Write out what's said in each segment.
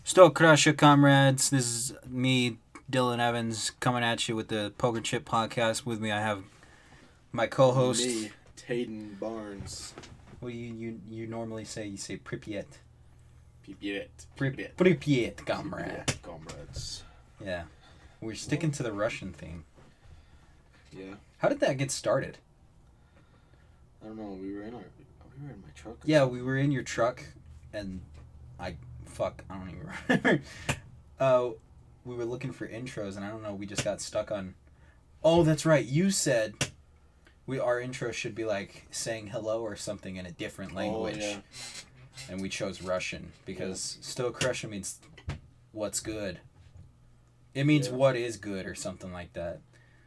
Still Crusher comrades. This is me, Dylan Evans, coming at you with the Poker Chip podcast. With me, I have my co-host. Me, Taiden Barnes. What do you normally say? You say Pripyat. Pripyat. Pripyat, comrade. Comrades. Yeah, we're sticking to the Russian theme. Yeah. How did that get started? I don't know. We were in my truck. Yeah, we were in your truck, and I don't even remember. We were looking for intros, and I don't know. We just got stuck on. Oh, that's right. You said our intro should be like saying hello or something in a different language. Oh, yeah. And we chose Russian because Stoke Russian means what's good. It means what is good or something like that.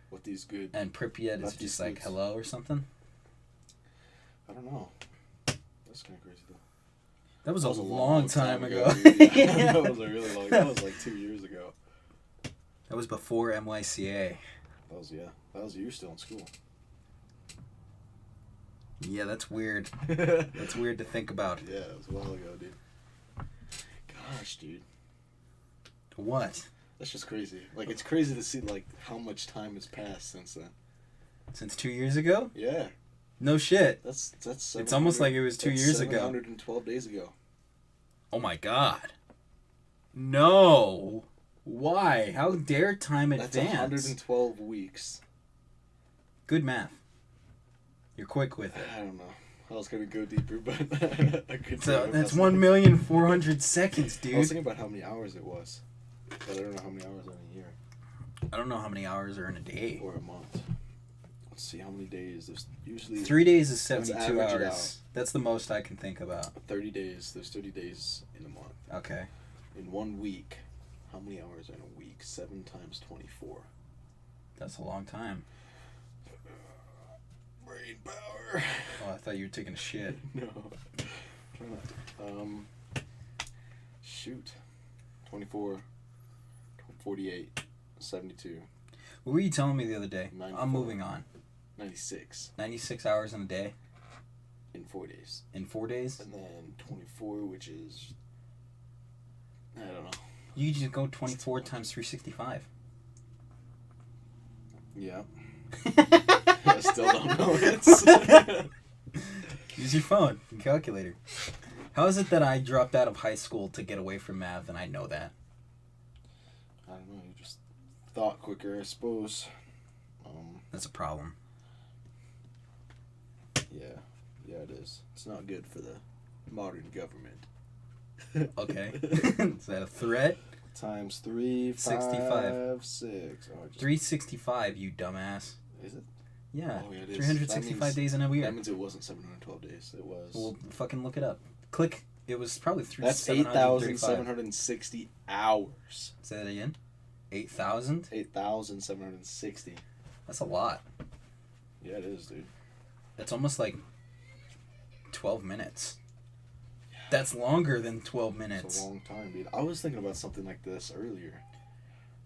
What is good? And Pripyat is just like hello or something. I don't know. That's kind of crazy though. That was a long time ago. Yeah. That was a really long. That was like 2 years ago. That was before MYCA. That was you still in school. Yeah, that's weird. That's weird to think about. Yeah, it was a while ago, dude. Gosh, dude. What? That's just crazy. Like, it's crazy to see, like, how much time has passed since then. Since 2 years ago? Yeah. No shit. That's It's almost like it was 2 years ago. 712 days ago. Oh my god. No. Why? How dare time advance? That's 112 weeks. Good math. You're quick with it. I don't know. I was going to go deeper, but I couldn't. So that's 1,400,000 seconds, dude. I was thinking about how many hours it was, but I don't know how many hours are in a year. I don't know how many hours are in a day. Or a month. Let's see how many days. There's usually 3 days is 72 average it hours. That's the most I can think about. 30 days. There's 30 days in a month. Okay. In 1 week, how many hours are in a week? 7 times 24. That's a long time. Brain power. Oh, I thought you were taking a shit. No. Try not. Shoot. 24, 48, 72. What were you telling me the other day? 94. I'm moving on. 96. 96 hours in a day? In 4 days. In 4 days? And then 24, which is... I don't know. You just go 24 times 365. Yeah. I still don't know it. Use your phone and calculator. How is it that I dropped out of high school to get away from math and I know that? I don't know. You just thought quicker, I suppose. That's a problem. Yeah. Yeah, it is. It's not good for the modern government. Okay. Is that a threat? Times 3, 5, 65. 6. Oh, 365, you dumbass. Is it? Yeah. Oh, yeah, it is. 365 days in a year. That means it wasn't 712 days. It was... Well, fucking look it up. Click. It was probably That's 8,760 hours. Say that again? 8,000? 8,760. That's a lot. Yeah, it is, dude. That's almost like 12 minutes. That's longer than 12 minutes. It's a long time, dude. I was thinking about something like this earlier.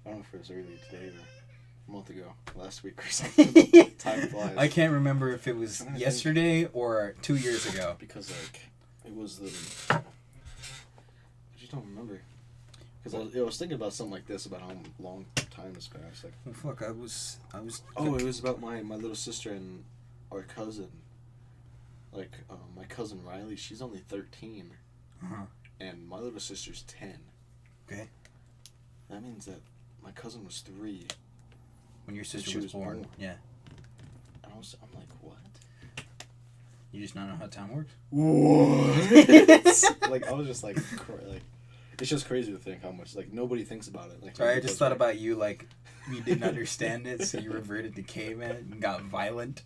I don't know if it was earlier today or a month ago, last week or something. Time flies. I can't remember if it was yesterday or 2 years ago. Because, like, it was the... I just don't remember. Because I was thinking about something like this, about how long time has passed. Like, well, fuck, I was. Oh, it was about my little sister and our cousin. Like, my cousin Riley, she's only 13. Uh-huh. And my little sister's 10. Okay. That means that my cousin was 3. When your sister was born. Yeah. And I'm like, what? You just not know how time works? What? Like, I was just like, it's just crazy to think how much, like, nobody thinks about it. Like, sorry, I just thought about you, like, you didn't understand it, so you reverted to caveman and got violent.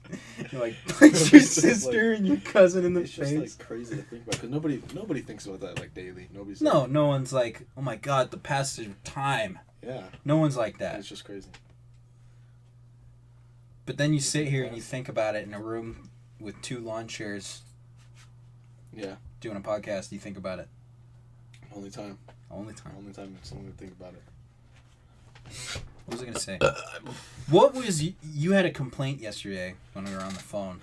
You, like, punched your sister and your cousin in the face. It's just, like, crazy to think about, because nobody thinks about that, like, daily. Nobody's no one's like, oh my god, the passage of time. Yeah. No one's like that. It's just crazy. But then you sit here and you think about it in a room with 2 lawn chairs. Yeah. Doing a podcast, you think about it. Only time someone would think about it. What was I going to say? What was... You had a complaint yesterday when we were on the phone.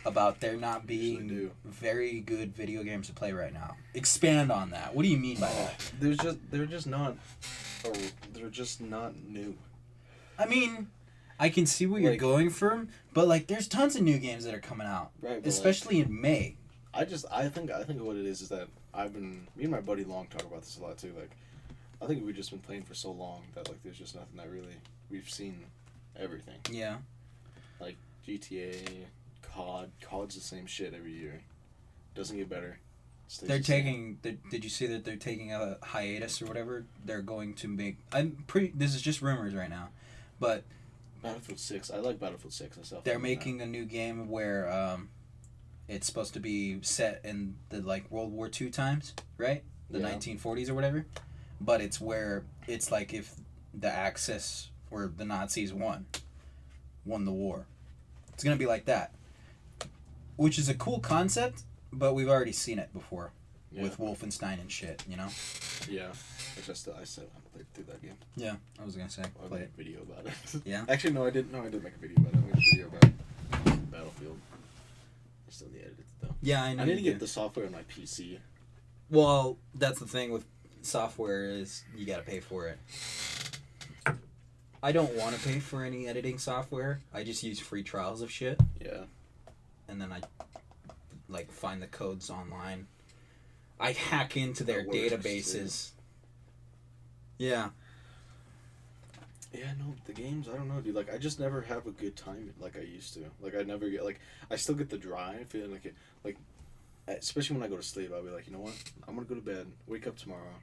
about there not being very good video games to play right now. Expand on that. What do you mean by that? They're just not new. I mean, I can see what you're going from, but like, there's tons of new games that are coming out, right? Especially in May. I think what it is that me and my buddy Long talk about this a lot too. Like, I think we've just been playing for so long that like there's just nothing that really we've seen everything. Yeah. Like GTA, COD's the same shit every year. Doesn't get better. Did you see that they're taking a hiatus or whatever? They're going to make. This is just rumors right now, but. Battlefield 6. I like Battlefield 6 myself. They're making a new game where it's supposed to be set in the like World War II times, right? The 1940s or whatever. But it's where it's like if the Axis or the Nazis won the war. It's gonna be like that, which is a cool concept, but we've already seen it before with Wolfenstein and shit, you know. Yeah, I said I played through that game. Yeah, I was gonna say I made a video about it. Yeah. Actually, no, I didn't. No, I did make a video about it. I made a video about Battlefield. I still need to edit it though. Yeah, I know. I need to get the software on my PC. Well, that's the thing with software is you gotta pay for it. I don't want to pay for any editing software. I just use free trials of shit. Yeah. And then I like find the codes online. I hack into their databases. Yeah. Yeah, no, the games, I don't know, dude. Like, I just never have a good time like I used to. Like, I never get, like, I still get the drive, feeling like it, like, especially when I go to sleep, I'll be like, you know what? I'm gonna go to bed, wake up tomorrow.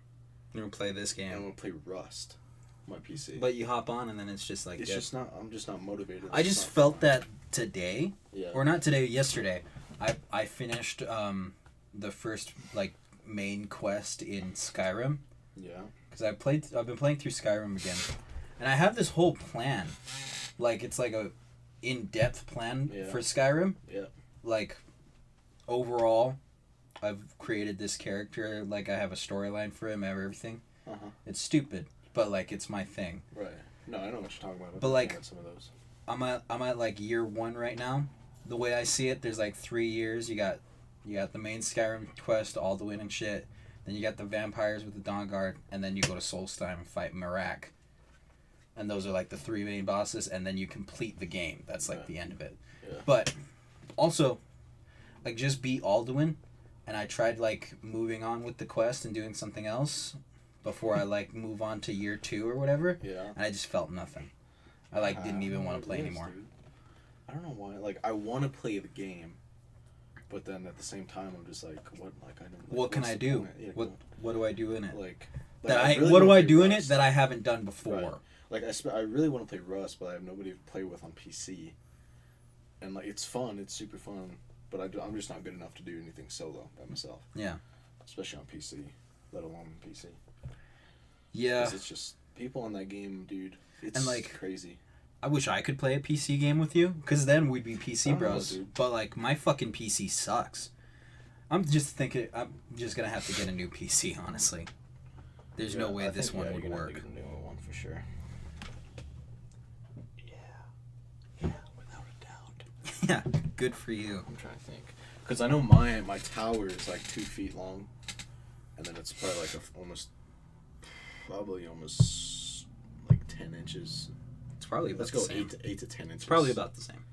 I'm gonna play this game. And I'm gonna play Rust on my PC. But you hop on and then it's just like... It's just not, I'm just not motivated. I just felt that today. Yeah. Or not today, yesterday. I finished the first, like, main quest in Skyrim. Yeah. Because I've been playing through Skyrim again. And I have this whole plan. Like, it's like a in-depth plan for Skyrim. Yeah. Like, overall, I've created this character. Like, I have a storyline for him, everything. Uh-huh. It's stupid, but, like, it's my thing. Right. No, I know what you're talking about. But, like, some of those. I'm at, like, year 1 right now. The way I see it, there's, like, 3 years. You got the main Skyrim quest, Alduin and shit. Then you got the vampires with the Dawn Guard. And then you go to Solstheim and fight Marak. And those are like the 3 main bosses, and then you complete the game. That's like the end of it. Yeah. But also, like, just beat Alduin, and I tried like moving on with the quest and doing something else before I like move on to year 2 or whatever. Yeah. And I just felt nothing. I like didn't even want to play anymore. Dude. I don't know why. Like, I want to play the game, but then at the same time I'm just like, what? Like, I don't. Like, what can I do? Yeah, what do I do in it? Like what do I do in it that I haven't done before? Right. Like, I really want to play Rust, but I have nobody to play with on PC. And, like, it's fun. It's super fun. But I'm just not good enough to do anything solo by myself. Yeah. Especially on PC, let alone PC. Yeah. 'Cause it's just, people on that game, dude, it's like, crazy. I wish I could play a PC game with you, because then we'd be PC bros. Know, but, like, my fucking PC sucks. I'm just going to have to get a new PC, honestly. There's no way this one would work. Get a new one for sure. Yeah, good for you. I'm trying to think. Because I know my tower is like 2 feet long. And then it's probably like almost like 10 inches. It's probably about the same. Let's go 8 to 10 inches. It's probably about the same.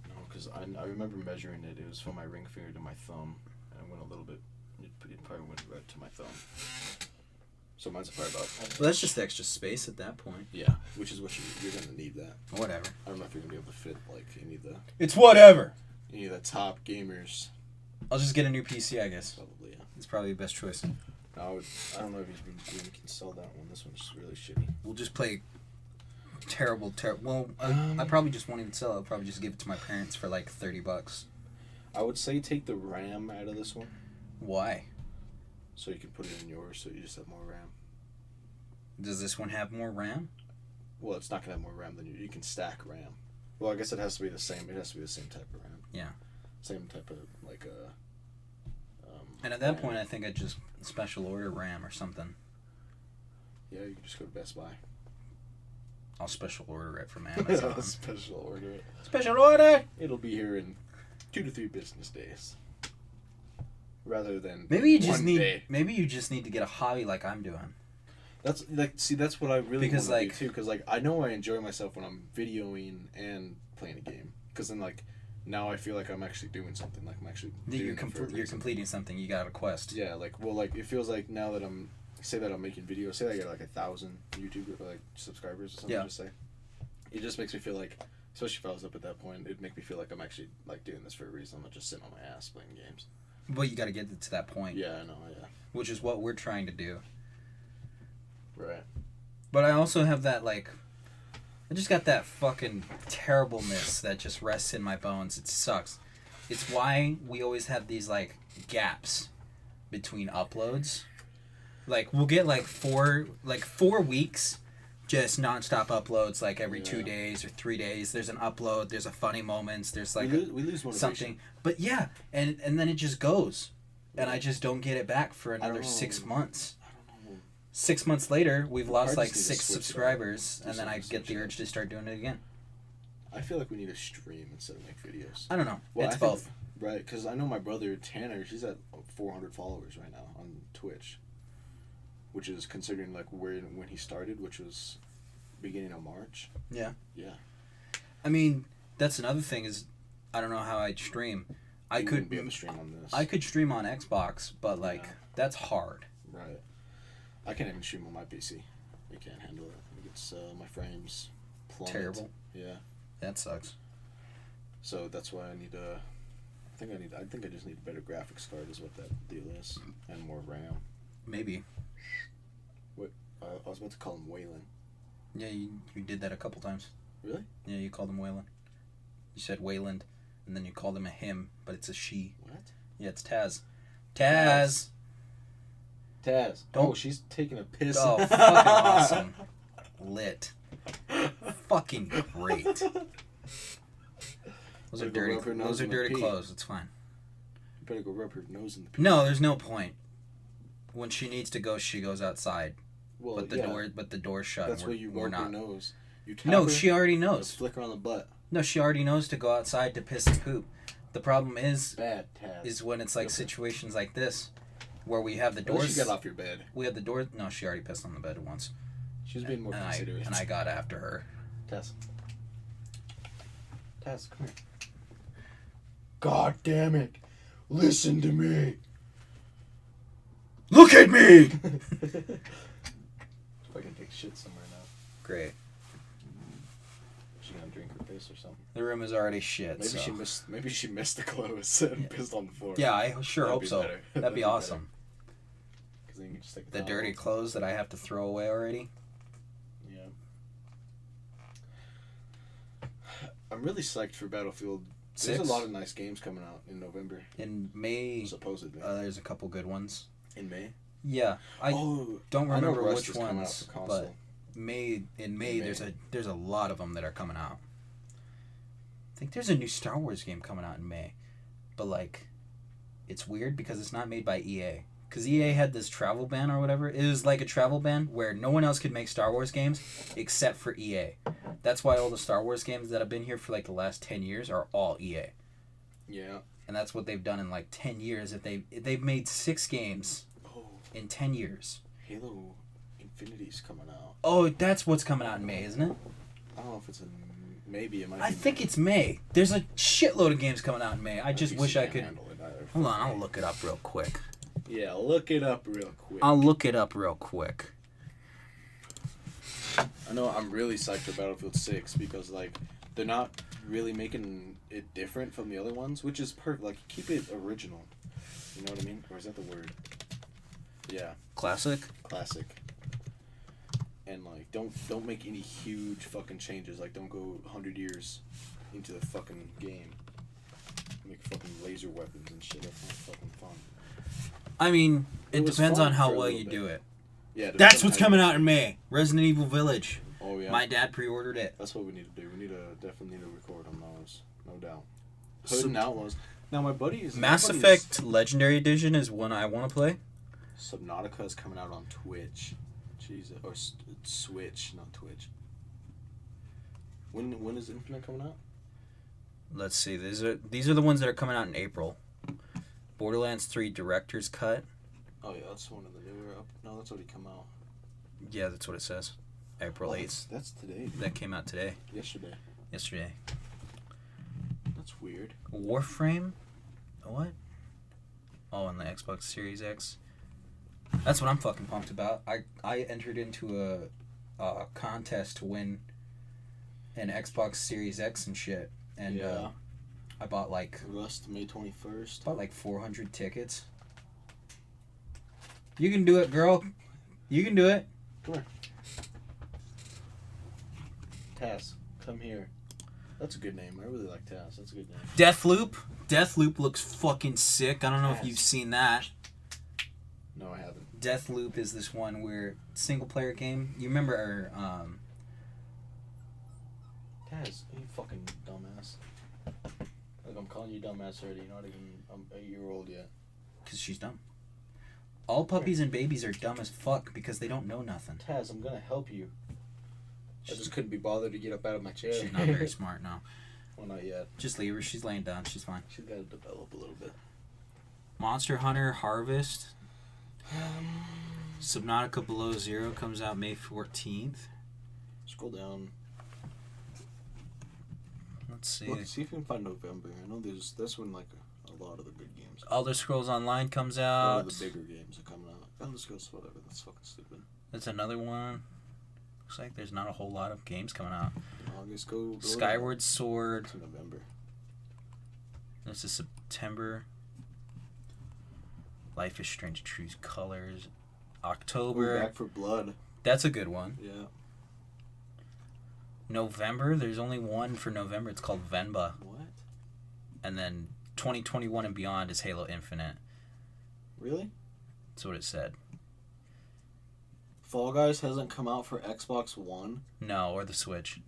No, because I remember measuring it. It was from my ring finger to my thumb. And it went a little bit, it probably went right to my thumb. So mine's probably about... Well, that's just extra space at that point. Yeah, which is what you're going to need that. Whatever. I don't know if you're going to be able to fit, like, any of the... It's whatever! Any of the top gamers. I'll just get a new PC, I guess. Probably, yeah. It's probably the best choice. I don't know if you can sell that one. This one's really shitty. We'll just play terrible... Well, I probably just won't even sell it. I'll probably just give it to my parents for, like, $30. I would say take the RAM out of this one. Why? So you can put it in yours, so you just have more RAM. Does this one have more RAM? Well, it's not gonna have more RAM than you can stack RAM. Well, I guess it has to be the same. It has to be the same type of RAM. Yeah. Same type of like and at that point, I think I'd just special order RAM or something. Yeah, you can just go to Best Buy. I'll special order it from Amazon. Special order it. Special order. It'll be here in 2 to 3 business days. Rather than maybe you just one need day. maybe you just need to get a hobby like I'm doing. That's like, see, that's what I really want to like, do too. Because like I know I enjoy myself when I'm videoing and playing a game. Because then like now I feel like I'm actually doing something. Like I'm actually doing you're completing something. You got a quest. Yeah, like well, like it feels like now that I'm making videos. Say I get like 1,000 YouTube like subscribers or something. Yeah. Just say it just makes me feel like, especially if I was up at that point, it'd make me feel like I'm actually like doing this for a reason. I'm not just sitting on my ass playing games. But you got to get to that point. Yeah, I know. Yeah. Which is what we're trying to do. Right. But I also have that, like, I just got that fucking terribleness that just rests in my bones. It sucks. It's why we always have these, like, gaps between uploads. Like, we'll get, like, 4 weeks, just nonstop uploads, like, every 2 days or 3 days. There's an upload, there's a funny moments, there's, like, we lose motivation. something. But, yeah, and then it just goes. And I just don't get it back for another 6 months. 6 months later, we've lost like 6 subscribers, and then I get the urge to start doing it again. I feel like we need to stream instead of make videos. I don't know. Well, it's both. Right, because I know my brother Tanner, he's at 400 followers right now on Twitch, which is considering like when he started, which was beginning of March. Yeah. Yeah. I mean, that's another thing is, I don't know how I'd stream. I could be able to stream on this. I could stream on Xbox, but like that's hard. Right. I can't even stream on my PC. I can't handle it. It's my frames plummet. Terrible. Yeah. That sucks. So that's why I need a. I think I just need a better graphics card, is what that deal is, and more RAM. Maybe. What? I was about to call him Waylon. Yeah, you did that a couple times. Really? Yeah, you called him Waylon. You said Wayland, and then you called him a him, but it's a she. What? Yeah, it's Taz. Taz. Taz. Don't. Oh, she's taking a piss. Oh, fucking awesome. Lit. Fucking great. Those are dirty. Those are dirty clothes. It's fine. You better go rub her nose in the pee. No, there's no point. When she needs to go, she goes outside. Well, but the door's shut. That's where you rub her nose. You tap no, her, she already knows. Flick her on the butt. No, she already knows to go outside to piss and poop. The problem is bad, Taz. Is when it's like situations like this, where we have the doors. She got off your bed. We have the door. No, she already pissed on the bed once. She was being more considerate. And I got after her. Taz, come here. God damn it! Listen to me. Look at me. If I can take shit somewhere now. Great. She gonna drink her piss or something. The room is already shit. Maybe she missed the clothes and pissed on the floor. Yeah, I sure hope so. That'd be awesome. Because then you can just take the dirty clothes that I have to throw away already. Yeah. I'm really psyched for Battlefield 6. There's a lot of nice games coming out in November. In May, supposedly. There's a couple good ones. In May? Yeah, I don't remember which ones, but in May there's a lot of them that are coming out. I think there's a new Star Wars game coming out in May, but like, it's weird because it's not made by EA. Because EA had this travel ban or whatever. It was like a travel ban where no one else could make Star Wars games except for EA. That's why all the Star Wars games that have been here for like the last 10 years are all EA. Yeah. And that's what they've done in like 10 years. If they've made 6 games in 10 years. Halo Infinity's coming out. Oh, that's what's coming out in May, isn't it? I don't know if it's maybe it might. I think it's May. There's a shitload of games coming out in May. I just wish I could. Hold on, I'll look it up real quick. Yeah, look it up real quick. I'll look it up real quick. I know I'm really psyched for Battlefield 6 because like they're not really making it different from the other ones, which is perfect. Like keep it original. You know what I mean? Or is that the word? Yeah. Classic. And like don't make any huge fucking changes. Like don't go 100 years into the fucking game. Make fucking laser weapons and shit. That's not fucking fun. I mean, it depends on how well you do it. Yeah. That's what's coming out in May. Resident Evil Village. Oh yeah. My dad pre-ordered it. That's what we need to do. We definitely need to record on those, no doubt. Hood and Outlaws. Now my buddy is Mass Effect Legendary Edition is one I want to play. Subnautica is coming out on Twitch. Jesus, or Switch, not Twitch. When is Infinite coming out? Let's see. These are the ones that are coming out in April. Borderlands 3 Director's Cut. Oh yeah, that's one of the newer. No, that's already come out. Yeah, that's what it says. April 8th. That's today. Dude. That came out today. Yesterday. That's weird. Warframe? What? Oh, on the Xbox Series X. That's what I'm fucking pumped about. I entered into a contest to win an Xbox Series X and shit. And I bought like... Rust, May 21st. Bought like 400 tickets. You can do it, girl. You can do it. Come here. Taz, come here. That's a good name. I really like Taz. That's a good name. Deathloop. Deathloop looks fucking sick. I don't know if you've seen that. No, I haven't. Deathloop is this one where single player game. You remember Taz, you fucking dumbass. Look, I'm calling you dumbass already. You're not even 8-year-old yet. Because she's dumb. All puppies and babies are dumb as fuck because they don't know nothing. Taz, I'm gonna help you. I just couldn't be bothered to get up out of my chair. She's not very smart, no. Well, not yet. Just leave her. She's laying down. She's fine. She's got to develop a little bit. Monster Hunter Harvest. Subnautica Below Zero comes out May 14th. Scroll down. Let's see. Look, see if you can find November. I know that's when like a lot of the good games. Elder Scrolls Online comes A out. lot of the bigger games are coming out. Elder Scrolls, whatever. That's fucking stupid. That's another one. Looks like there's not a whole lot of games coming out. August, go Skyward Sword. to November. This is September. Life is Strange True Colors. October. Back for Blood. That's a good one. Yeah. November. There's only one for November. It's called Venba. What? And then 2021 and beyond is Halo Infinite. Really? That's what it said. Fall Guys hasn't come out for Xbox One. No, or the Switch.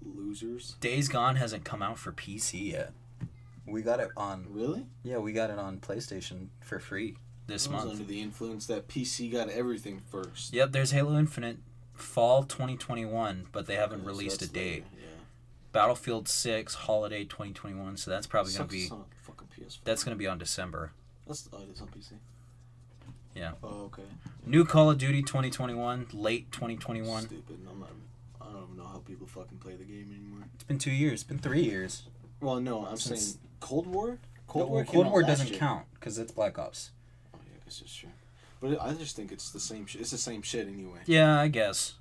Losers. Days Gone hasn't come out for PC yet. We got it on... Really? Yeah, we got it on PlayStation for free this month. I was under the influence that PC got everything first. Yep, there's Halo Infinite fall 2021, but they haven't released a date. Later, yeah. Battlefield 6 holiday 2021, so that's probably going to be... Fucking PS4. That's going to be on December. It's on PC. Yeah. Oh, okay. New Call of Duty 2021, late 2021. Stupid. I don't even know how people fucking play the game anymore. It's been 2 years. It's been 3 years. Well, no, I'm saying Cold War? Cold came out War last doesn't year. count because it's Black Ops. Oh, yeah, I guess it's true. But I just think it's the same shit. It's the same shit anyway. Yeah, I guess.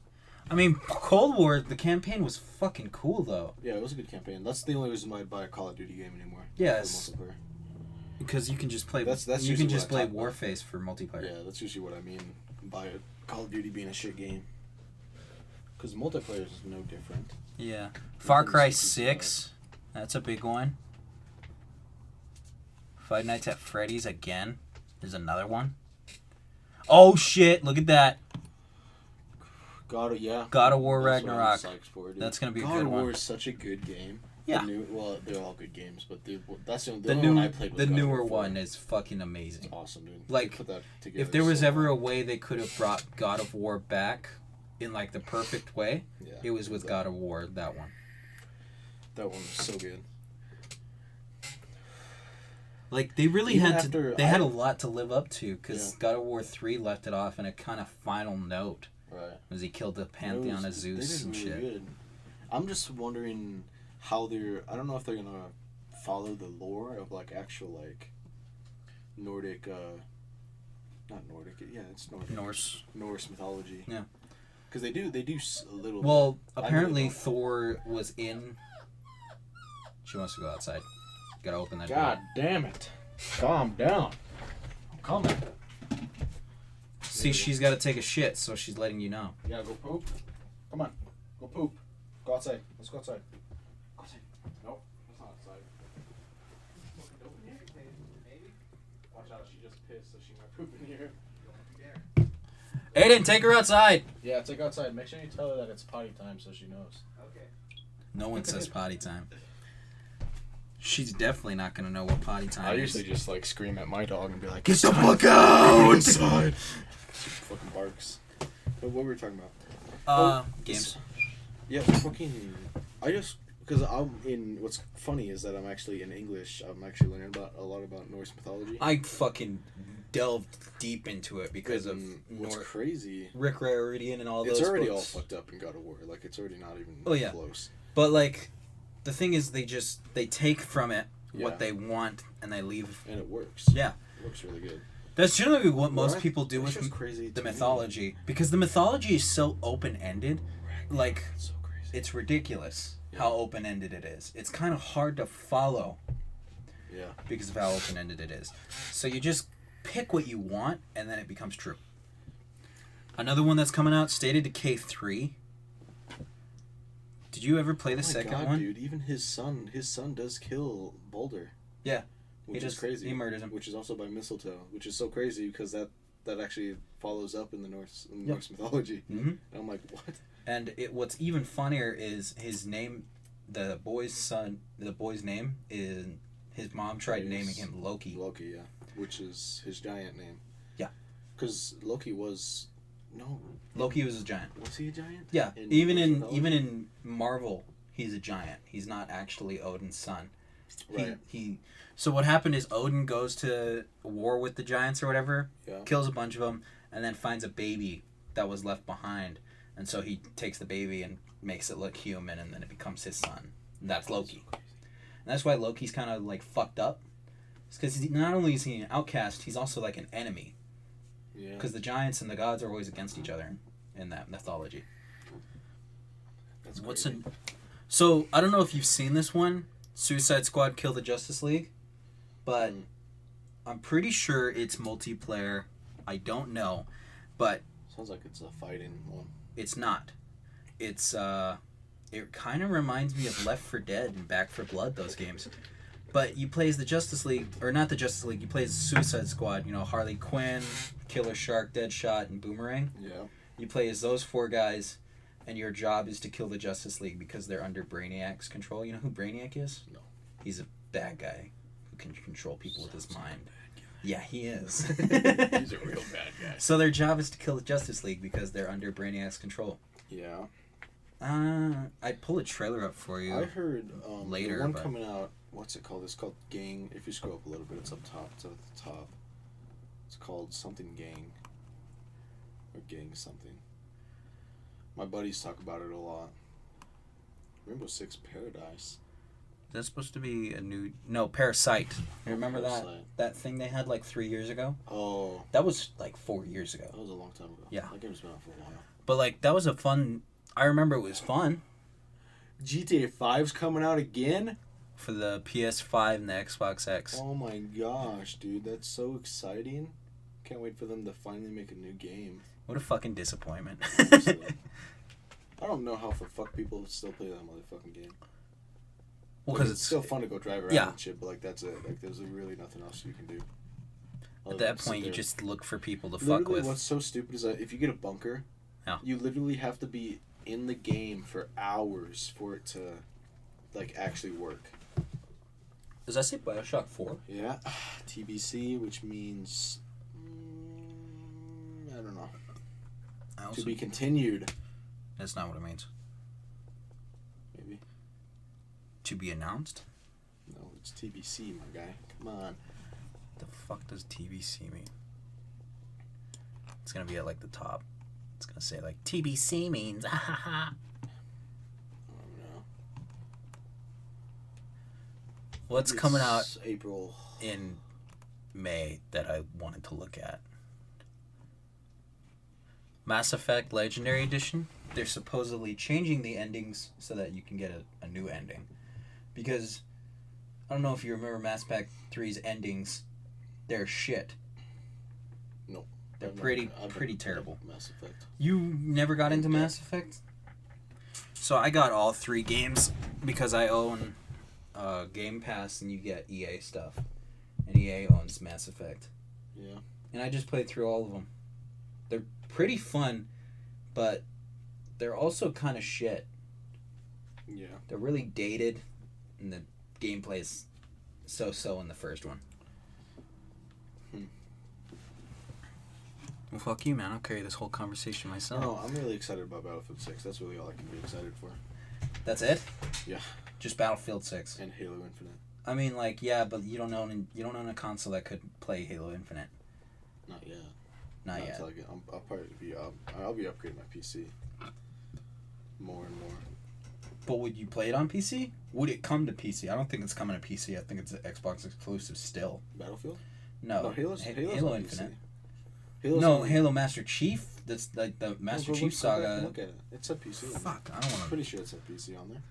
I mean, Cold War, the campaign was fucking cool, though. Yeah, it was a good campaign. That's the only reason why I'd buy a Call of Duty game anymore. Yes. Because you can just play. That's you can usually just what I play talk about. Warface for multiplayer. Yeah, that's usually what I mean by a Call of Duty being a shit game. Because multiplayer is no different. Yeah. Far Cry 6, that's a big one. Five Nights at Freddy's again. There's another one. Oh shit! Look at that. God of That's what War I'm Ragnarok. psyched for, dude. That's gonna be a God good of War one. is such a good game. Yeah. Well, they're all good games, but that's the The only new, one I played. Was the God of newer War 4. one is fucking amazing. It's awesome, dude. Like, They put that together If there was so ever a well. way they could have brought God of War back in like the perfect way, Yeah, it was with God of War. That one. That one was so good. Like they really Even had after to. They had a lot to live up to because Yeah. God of War 3 left it off in a kind of final note. Right. As he killed the pantheon of Zeus and shit. Good. I'm just wondering how they're. I don't know if they're gonna follow the lore of like actual like Nordic. Not Nordic. Yeah, it's Nordic. Norse mythology. Yeah. Because they do a little. Well, bit. apparently Thor was in. She wants to go outside. Gotta open that God door. damn it! Calm down. I'm coming. See, she's got to take a shit, so she's letting you know. You gotta go poop. Come on, go poop. Go outside. Let's go outside. Go outside. Nope, that's not outside. Watch out, she just pissed, so she might poop in here. Aiden, take her outside. Yeah, take her outside. Make sure you tell her that it's potty time, so she knows. Okay. No one says potty time. She's definitely not gonna know what potty time I is. usually just like scream at my dog and be like, Get the fuck out! inside. She fucking barks. But what were we talking about? Games. Yeah, fucking. Because Because what's funny is that I'm actually in English. I'm actually learning a lot about Norse mythology. I fucking delved deep into it because of what's crazy. Rick Riordan and all those. It's already books. all fucked up in God of War. Like it's already not even close. But like, the thing is, they take from it what they want and they leave. And it works. Yeah, it works really good. That's generally what most people do with crazy the mythology, because the mythology is so open-ended. Like, so crazy. It's ridiculous how open-ended it is. It's kind of hard to follow. Yeah. Because of how open-ended it is. So you just pick what you want, and then it becomes true. Another one that's coming out, State of Decay 3. Did you ever play the second one? Dude, even his son does kill Boulder. Yeah. Which is crazy. He murders him. Which is also by mistletoe, which is so crazy because that actually follows up in the Norse mythology. Mm-hmm. And I'm like, what? And what's even funnier is his name, the boy's name is, his mom tried naming him Loki. Loki, yeah. Which is his giant name. Yeah. Because Loki was... No. Loki was a giant. Was he a giant? Yeah. Even in Marvel, he's a giant. He's not actually Odin's son. Right. So what happened is Odin goes to war with the giants or whatever, kills a bunch of them, and then finds a baby that was left behind. And so he takes the baby and makes it look human, and then it becomes his son. And that's Loki. And that's why Loki's kind of like fucked up. It's because not only is he an outcast, he's also like an enemy. Yeah. Because the giants and the gods are always against each other in that mythology. That's crazy. So I don't know if you've seen this one, Suicide Squad Kill the Justice League, but I'm pretty sure it's multiplayer. I don't know, but sounds like it's a fighting one. It's not. It's it kind of reminds me of Left 4 Dead and Back 4 Blood, those games. But you play as the Justice League, or not the Justice League, you play as the Suicide Squad, you know, Harley Quinn, Killer Shark, Deadshot, and Boomerang. Yeah. You play as those 4 guys, and your job is to kill the Justice League because they're under Brainiac's control. You know who Brainiac is? No. He's a bad guy who can control people with his mind. Yeah, he is. He's a real bad guy. So their job is to kill the Justice League because they're under Brainiac's control. Yeah. I'd pull a trailer up for you. I heard later. One coming out. What's it called? It's called Gang. If you scroll up a little bit, it's up top. It's at the top. It's called something Gang. Or Gang something. My buddies talk about it a lot. Rainbow Six Paradise. That's supposed to be a new... No, Parasite. Remember that thing they had like 3 years ago? Oh. That was like 4 years ago. That was a long time ago. Yeah. That game's been out for a while. But like, that was a fun... I remember it was fun. GTA 5's coming out again? For the PS5 and the Xbox X. Oh my gosh, dude. That's so exciting. Can't wait for them to finally make a new game. What a fucking disappointment. I don't know how the fuck people still play that motherfucking game. Well, because it's still fun to go drive around and shit, but like that's it. Like there's really nothing else you can do. At that point, you just look for people to fuck with. What's so stupid is that if you get a bunker, you literally have to be in the game for hours for it to, like, actually work. Does that say Bioshock 4? Yeah. TBC, which means... I don't know. To be continued. That's not what it means. Maybe. To be announced? No, it's TBC, my guy. Come on. The fuck does TBC mean? It's gonna be at like the top. It's gonna say like TBC means ah ha ha. Oh no. What's coming out April in May that I wanted to look at? Mass Effect Legendary Edition. They're supposedly changing the endings so that you can get a new ending. Because I don't know if you remember Mass Effect 3's endings. They're shit. No. They're pretty terrible. Mass Effect. You never got into Mass Effect? So I got all 3 games because I own Game Pass and you get EA stuff. And EA owns Mass Effect. Yeah. And I just played through all of them. They're pretty fun, but they're also kind of shit. Yeah. They're really dated, and the gameplay's so-so in the first one. Well, fuck you, man. I'll carry this whole conversation myself. No, I'm really excited about Battlefield 6. That's really all I can be excited for. That's it? Yeah. Just Battlefield 6. And Halo Infinite. I mean, like, yeah, but you don't own a console that could play Halo Infinite. Not yet. Not yet. Until I'll probably be I'll be upgrading my PC. More and more. But would you play it on PC? Would it come to PC? I don't think it's coming to PC. I think it's an Xbox exclusive still. Battlefield? No. Halo's Halo on Infinite. PC. No, Halo Master Chief. That's like the Master Chief saga. Look at it. It's a PC. Fuck, I don't want to. I'm pretty sure it's a PC on there.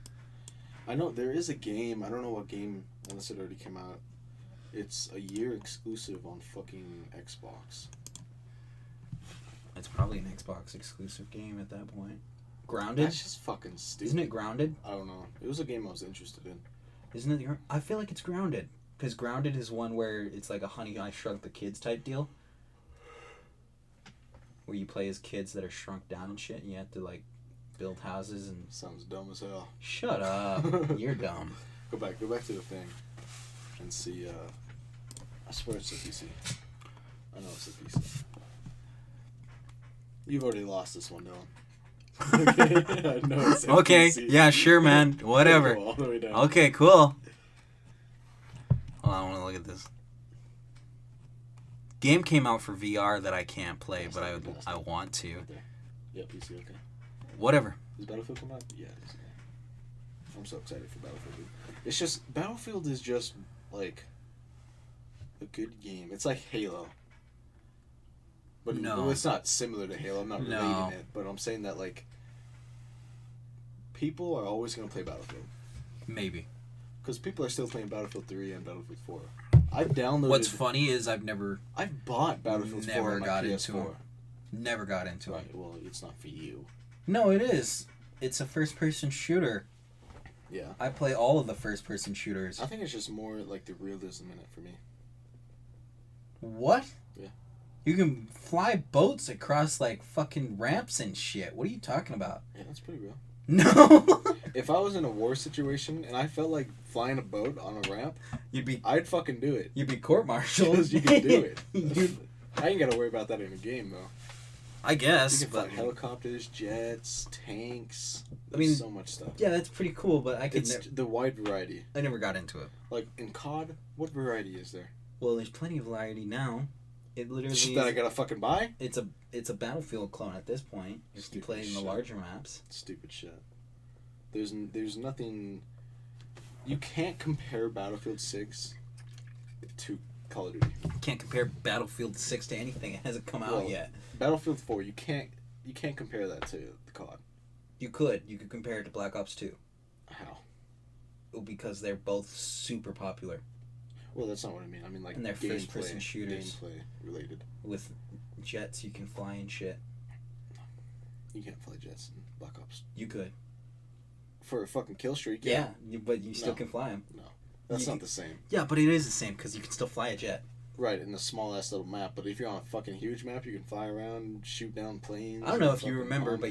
I know there is a game. I don't know what game, unless it already came out. It's a year exclusive on fucking Xbox. It's probably an Xbox exclusive game at that point. Grounded? That's just fucking stupid. Isn't it Grounded? I don't know. It was a game I was interested in. Isn't it? I feel like it's Grounded. Because Grounded is one where it's like a Honey, I Shrunk the Kids type deal. Where you play as kids that are shrunk down and shit, and you have to like build houses and... Sounds dumb as hell. Shut up. You're dumb. Go back to the thing. And see, I swear it's a PC. I know it's a PC. You've already lost this one, Dylan. Okay, I know it's a Okay, PC. yeah, sure, man. Whatever. All the way down. Okay, cool. Hold on, I want to look at this. Game came out for VR that I can't play, but I want to. Right there. Yeah, PC, okay. Whatever. Does Battlefield come out? Yeah, it is. I'm so excited for Battlefield, dude. It's just, Battlefield is just, like, a good game. It's like Halo. But no. Well, it's not similar to Halo. I'm not relating it. But I'm saying that, like, people are always going to play Battlefield. Maybe. Because people are still playing Battlefield 3 and Battlefield 4. I've downloaded... What's funny is I've bought Battlefield 4 on my got PS4. into it. Never got into Right, it. well, it's not for you. No, it is. It's a first-person shooter. Yeah. I play all of the first-person shooters. I think it's just more, like, the realism in it for me. What? Yeah. You can fly boats across, like, fucking ramps and shit. What are you talking about? Yeah, that's pretty real. No! If I was in a war situation and I felt like flying a boat on a ramp, I'd fucking do it. You'd be court-martialed. Because you can do it. I ain't gotta worry about that in a game, though. I guess. You can fly helicopters, jets, tanks. I mean, so much stuff. Yeah, that's pretty cool, but It's the wide variety. I never got into it. Like, in COD, what variety is there? Well, there's plenty of variety now. It literally Shit that I gotta fucking buy? It's a Battlefield clone at this point. If you play in the larger maps. Stupid shit. There's nothing... You can't compare Battlefield 6 to Call of Duty. You can't compare Battlefield 6 to anything. It hasn't come out yet. Battlefield 4, you can't compare that to the COD. You could compare it to Black Ops 2. How? Well, because they're both super popular. Well, that's not what I mean. I mean, like, and they're first-person shooters. Gameplay related. With jets you can fly and shit. You can't fly jets in Black Ops. You could. For a fucking kill streak, yeah. But you still can fly them. No. That's not the same. Yeah, but it is the same because you can still fly a jet. Right, in a small-ass little map. But if you're on a fucking huge map, you can fly around, shoot down planes. I don't know if you remember, but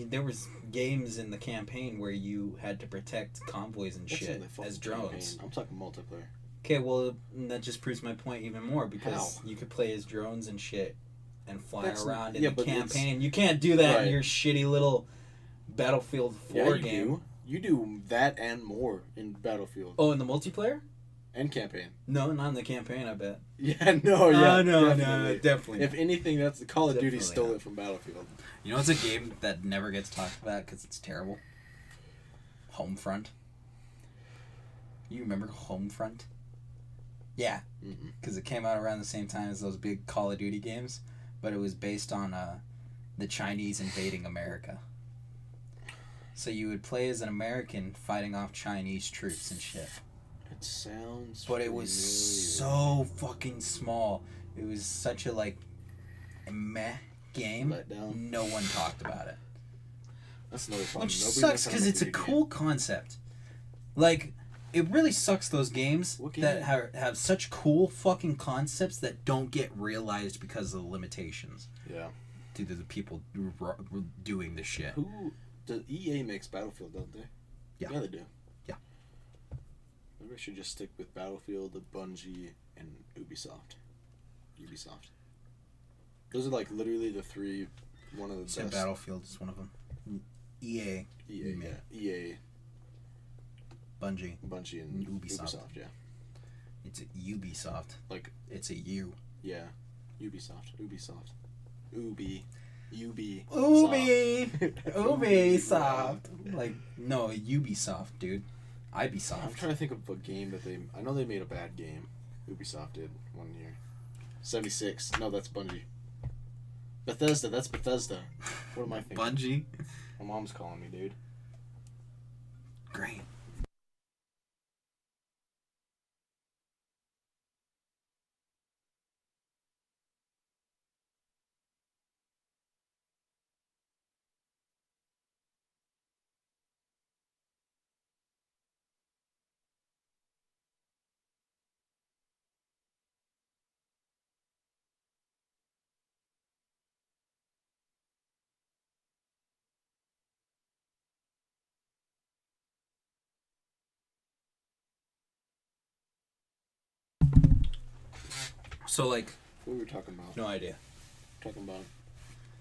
there was games in the campaign where you had to protect convoys and shit as drones. Campaign. I'm talking multiplayer. Okay, well, that just proves my point even more because you could play as drones and shit and fly around in the campaign. You can't do that in your shitty little Battlefield 4 game. You do that and more in Battlefield. Oh, in the multiplayer? And campaign. No, not in the campaign, I bet. Yeah, no, yeah. No, definitely. If anything, that's the Call of Duty stole it from Battlefield. You know what's a game that never gets talked about because it's terrible? Homefront. You remember Homefront? Yeah. Because it came out around the same time as those big Call of Duty games, but it was based on the Chinese invading America. So you would play as an American fighting off Chinese troops and shit. It sounds But it was so fucking small. It was such a meh game. No one talked about it. That's another problem. Which sucks because it's a cool concept. Like, it really sucks those games that have such cool fucking concepts that don't get realized because of the limitations. Yeah. Due to the people doing the shit. The EA makes Battlefield, don't they? Yeah. Yeah, they do. Yeah. Maybe I should just stick with Battlefield, Bungie, and Ubisoft. Those are literally the three. One of the best. Battlefield is one of them. EA. EA. Bungie. Bungie and Ubisoft. yeah. It's a Ubisoft. Like it's a U. Yeah, Ubisoft. Ubisoft. Ubisoft. Like no, Ubisoft, dude. Ubisoft. I'm trying to think of a game that I know they made a bad game. Ubisoft did one year. 76. No, that's Bungie. Bethesda. That's Bethesda. What am I thinking? Bungie. My mom's calling me, dude. Great. So like, what were we talking about? No idea. Talking about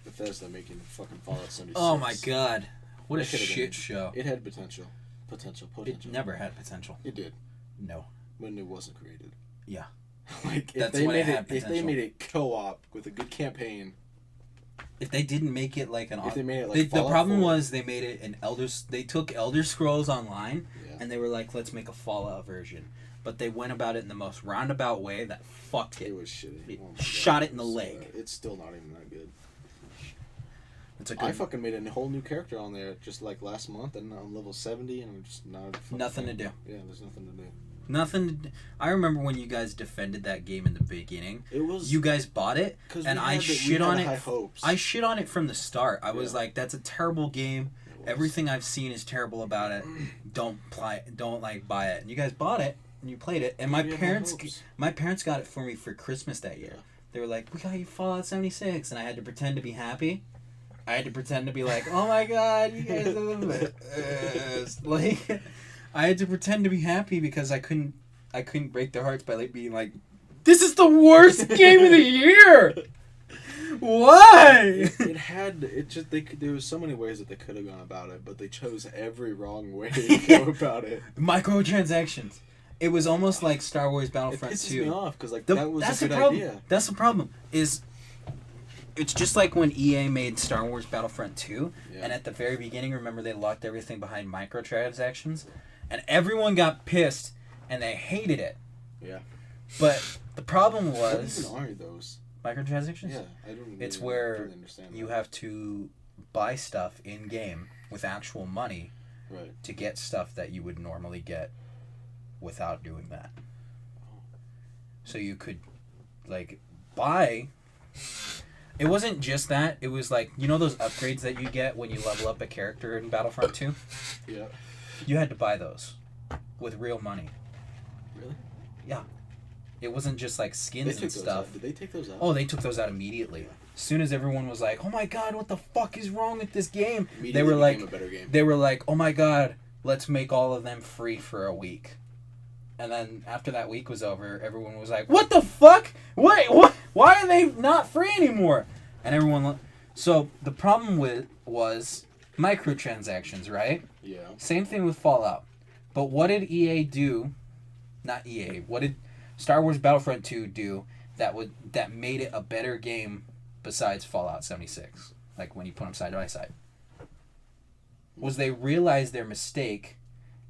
Bethesda making fucking Fallout 76. Oh my god, what a shit show! It had potential. It never had potential. It did. No. When it wasn't created. Yeah. Like if they made it co-op with a good campaign. If they didn't make it like an, if they made it like the problem was they made it an They took Elder Scrolls Online, and they were like, let's make a Fallout version. But they went about it in the most roundabout way that fucked it. It was shitty. It shot it in the leg. It's still not even that good. I fucking made a whole new character on there just like last month, and I'm level 70, and I'm just not. Nothing to do. Yeah, there's nothing to do. I remember when you guys defended that game in the beginning. It was you guys bought it, and I shit on it. Hopes. I shit on it from the start. I was like, "That's a terrible game. Everything I've seen is terrible about it. Don't buy it." And you guys bought it and you played it, and my parents got it for me for Christmas that year. Yeah. They were like, "We got you Fallout 76," and I had to pretend to be happy. I had to pretend to be like, "Oh my god, you guys are the best." Like, I had to pretend to be happy because I couldn't break their hearts by like being like, "This is the worst game of the year." Why? There was so many ways that they could have gone about it, but they chose every wrong way to go about it. Microtransactions. It was almost like Star Wars Battlefront 2. It pisses me off because that was a good idea. That's the problem. It's just like when EA made Star Wars Battlefront 2, and at the very beginning, remember they locked everything behind microtransactions, and everyone got pissed and they hated it. Yeah. But the problem was what even are those microtransactions? Yeah, I don't. Really, it's where really understand you have to buy stuff in game with actual money, right, to get stuff that you would normally get without doing that. So you could like buy. It wasn't just that. It was like, you know those upgrades that you get when you level up a character in Battlefront 2? Yeah. You had to buy those with real money. Really? Yeah. It wasn't just like skins and stuff. Did they take those out? Oh, they took those out immediately. As soon as everyone was like, "Oh my god, what the fuck is wrong with this game?" They were like, "Oh my god, let's make all of them free for a week." And then after that week was over, everyone was like, "What the fuck? Wait, what? Why are they not free anymore?" And everyone... So the problem was microtransactions, right? Yeah. Same thing with Fallout. But what did EA do? Not EA. What did Star Wars Battlefront 2 do that made it a better game besides Fallout 76? Like when you put them side by side. Was they realized their mistake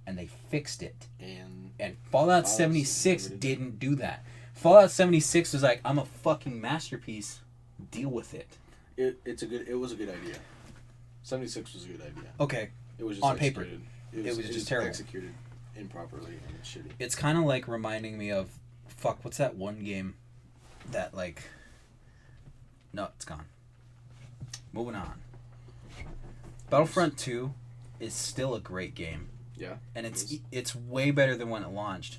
and they fixed it. And Fallout 76 didn't do that. Fallout 76 was like, "I'm a fucking masterpiece. Deal with it." It was a good idea. 76 was a good idea. Okay. It was just on paper. It was just terrible. Executed improperly and shitty. It's kind of like reminding me of what's that one game that like... No, it's gone. Moving on. Battlefront 2 is still a great game. Yeah. And it's way better than when it launched,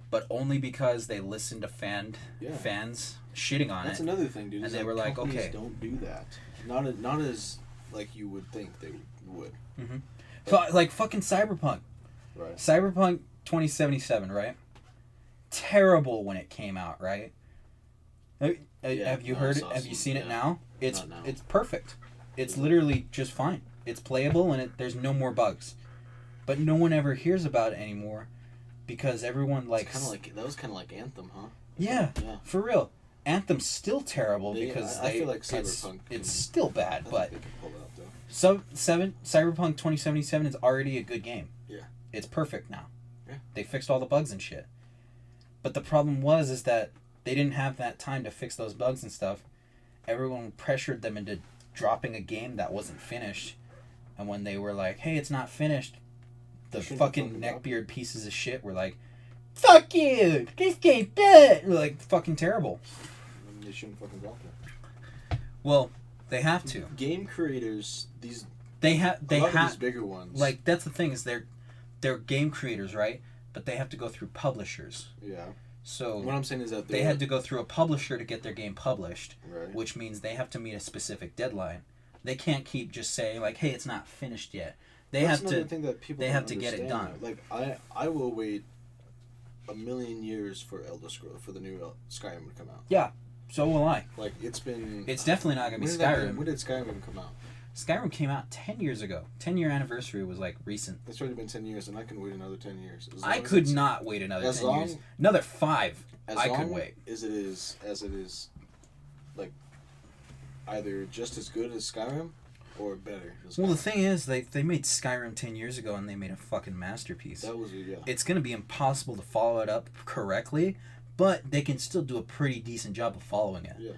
but only because they listened to fans shitting on it. That's another thing, dude. And they were like, "Okay, don't do that." Not as like you would think they would. Mm-hmm. So, like fucking Cyberpunk. Right. Cyberpunk 2077, right? Terrible when it came out, right? Have you heard it? Have you seen it now? It's perfect. It's literally just fine. It's playable and there's no more bugs. but no one ever hears about it anymore because everyone likes. That was kind of like Anthem, huh? Yeah, Yeah. for real. Anthem's still terrible I feel like Cyberpunk. It's still bad, but they can pull it up though. Cyberpunk 2077 is already a good game. Yeah. It's perfect now. Yeah. They fixed all the bugs and shit. But the problem is that they didn't have that time to fix those bugs and stuff. Everyone pressured them into dropping a game that wasn't finished. And when they were like, hey, it's not finished, the fucking neckbeard pieces of shit were like, fuck you! This game's bad! Like, fucking terrible. They shouldn't fucking drop it. Well, they have to. Game creators, these bigger ones. Like, that's the thing, is they're game creators, right? But they have to go through publishers. Yeah. So what I'm saying is that they had to go through a publisher to get their game published, right. Which means they have to meet a specific deadline. They can't keep just saying like, "Hey, it's not finished yet." They have to get it done. Like I will wait a million years for Elder Scrolls for the new Skyrim to come out. Yeah, so will I. Like it's definitely not gonna be Skyrim. When did Skyrim even come out? Skyrim came out 10 years ago. 10-year anniversary was like recent. It's already been 10 years, and I can wait another 10 years. I could not wait another 10 years. Another 5. I could wait. As it is, like, either just as good as Skyrim or better. Well, the thing is, they made Skyrim 10 years ago, and they made a fucking masterpiece. That was it, yeah. It's going to be impossible to follow it up correctly, but they can still do a pretty decent job of following it. Yeah.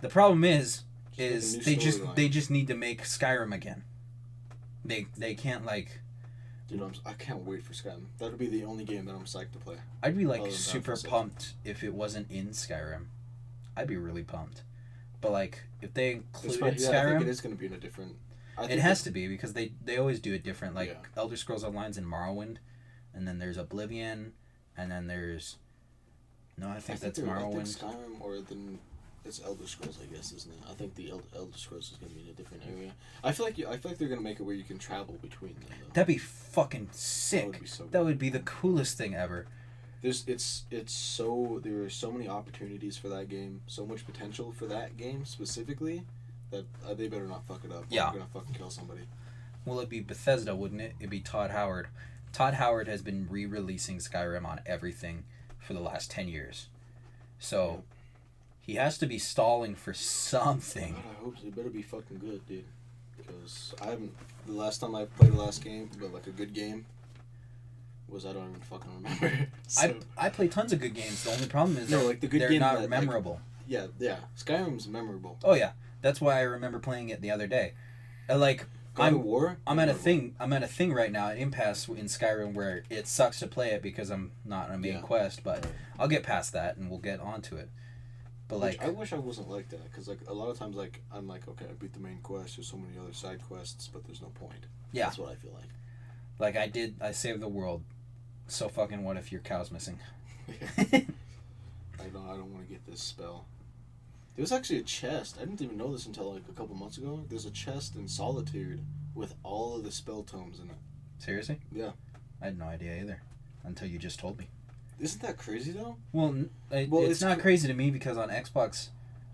The problem is they just need to make Skyrim again. They can't like. Dude, I can't wait for Skyrim. That would be the only game that I'm psyched to play. I'd be like super pumped if it wasn't in Skyrim. I'd be really pumped. But like if they included Skyrim, I think it is going to be in a different. It has to be because they always do it different. Like Elder Scrolls Online's in Morrowind, and then there's Oblivion, and then there's. No, I think that's Morrowind. I think Skyrim or it's Elder Scrolls, I guess, isn't it? I think the Elder Scrolls is going to be in a different area. I feel like they're going to make it where you can travel between them. Though. That'd be fucking sick. That would be so good. That would be the coolest thing ever. There are so many opportunities for that game, so much potential for that game specifically, that they better not fuck it up. Yeah. They're going to fucking kill somebody. Well, it'd be Bethesda, wouldn't it? It'd be Todd Howard. Todd Howard has been re-releasing Skyrim on everything for the last 10 years. So... Yeah. He has to be stalling for something. God, I hope it better be fucking good, dude. Because the last time I played the last game, but like a good game, was I don't even fucking remember. So, I play tons of good games. The only problem is they're not memorable. Yeah. Skyrim's memorable. Oh yeah, that's why I remember playing it the other day. God of War. I'm at a thing right now at Impasse in Skyrim where it sucks to play it because I'm not on a main quest, but I'll get past that and we'll get onto it. But I wish I wasn't like that, because like a lot of times like I'm like, okay, I beat the main quest, there's so many other side quests, but there's no point. Yeah, that's what I feel like. Like I saved the world. So fucking what if your cow's missing? I don't want to get this spell. There was actually a chest. I didn't even know this until like a couple months ago. There's a chest in Solitude with all of the spell tomes in it. Seriously? Yeah. I had no idea either until you just told me. Isn't that crazy though? Well, it's not crazy to me because on Xbox,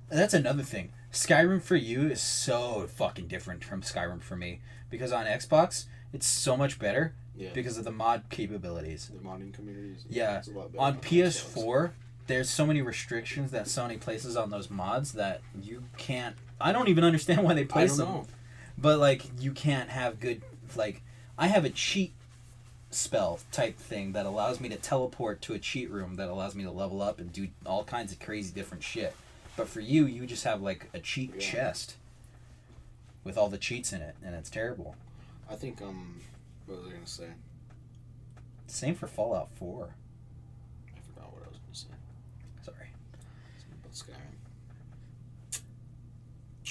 that's another thing. Skyrim for you is so fucking different from Skyrim for me because on Xbox it's so much better because of the mod capabilities. The modding communities. Yeah. It's a lot better on PS4, there's so many restrictions that Sony places on those mods that you can't. I don't even understand why they place them. But like you can't have good like I have a cheat spell type thing that allows me to teleport to a cheat room that allows me to level up and do all kinds of crazy different shit. But for you just have like a cheat chest with all the cheats in it, and it's terrible. I think what was I gonna say? Same for Fallout 4. I forgot what I was gonna say. Sorry. About Skyrim.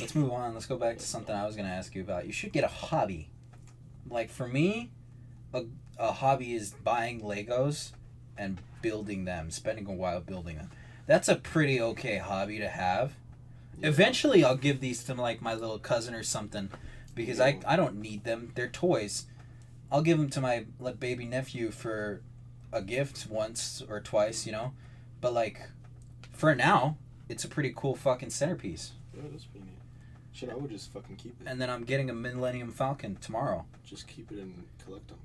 Let's move on. Let's go back to something I was gonna ask you about. You should get a hobby. Like for me, a hobby is buying Legos and building them, spending a while building them. That's a pretty okay hobby to have. Yeah. Eventually I'll give these to like my little cousin or something because I don't need them. They're toys. I'll give them to my baby nephew for a gift once or twice, you know. But like for now, it's a pretty cool fucking centerpiece. Yeah, that's pretty neat. Shit, I would just fucking keep it. And then I'm getting a Millennium Falcon tomorrow. Just keep it and collect them.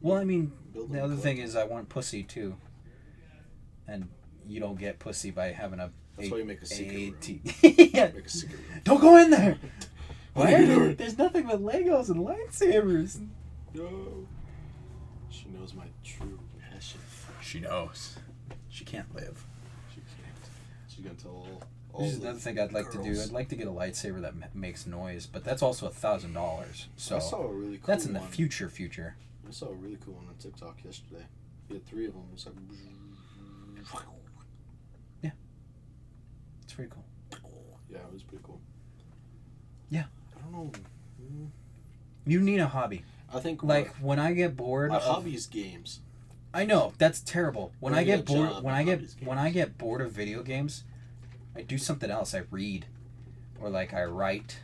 Well, I mean, Build the them other and thing collect is I want pussy too. And you don't get pussy by having a... That's why you make a secret room. Yeah. Make a secret room. Don't go in there! What are you doing? There's nothing but Legos and lightsabers. No. She knows my true passion. She knows. She can't live. She can't. She's gonna tell all This is the another thing I'd like to do. girls. I'd like to get a lightsaber that makes noise, but that's also $1,000. So I saw a really cool that's in the one. future. I saw a really cool one on TikTok yesterday. He had 3 of them. It was like... It's pretty cool. Yeah, it was pretty cool. Yeah. I don't know. You need a hobby. I think Like when I get bored. my hobby is games. I know that's terrible. When Or I get get a bored, job when and I get hobbies when I get bored of video games, I do something else. I read, or like I write,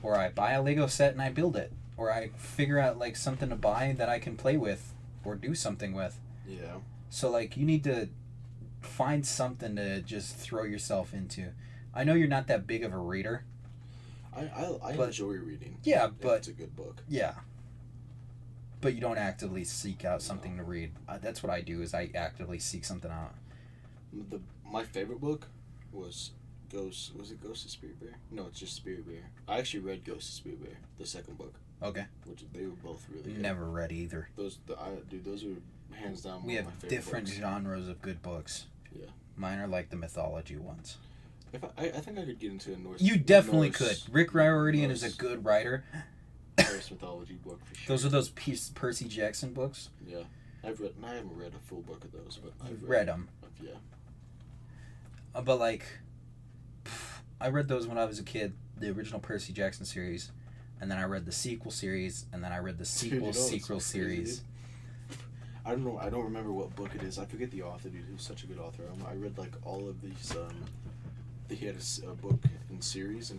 or I buy a Lego set and I build it, or I figure out like something to buy that I can play with or do something with. Yeah. So like you need to find something to just throw yourself into. I know you're not that big of a reader. I But- enjoy reading. Yeah, If but it's a good book. yeah. But you don't actively seek out something to read. That's what I do. Is I actively seek something out. My favorite book was Ghost. Was it Ghost of Spirit Bear? No, it's just Spirit Bear. I actually read Ghost of Spirit Bear, the second book. Okay. Which they were both really good. Never read either. Those are hands down. We one of have my favorite different books. genres of good books. Yeah. Mine are like the mythology ones. If I think I could get into a Norse. You definitely Norse- could. Rick Riordan is a Norse- good writer. Norse mythology book for sure. Those are those Percy Jackson books. Yeah, I haven't read a full book of those, but I've You've read them. Yeah. But like, I read those when I was a kid. The original Percy Jackson series, and then I read the sequel series, and then I read the Dude, you know what's sequel so crazy, series. dude? I don't know. I don't remember what book it is. I forget the author, dude. He was such a good author. I read like all of these. He had a book in series.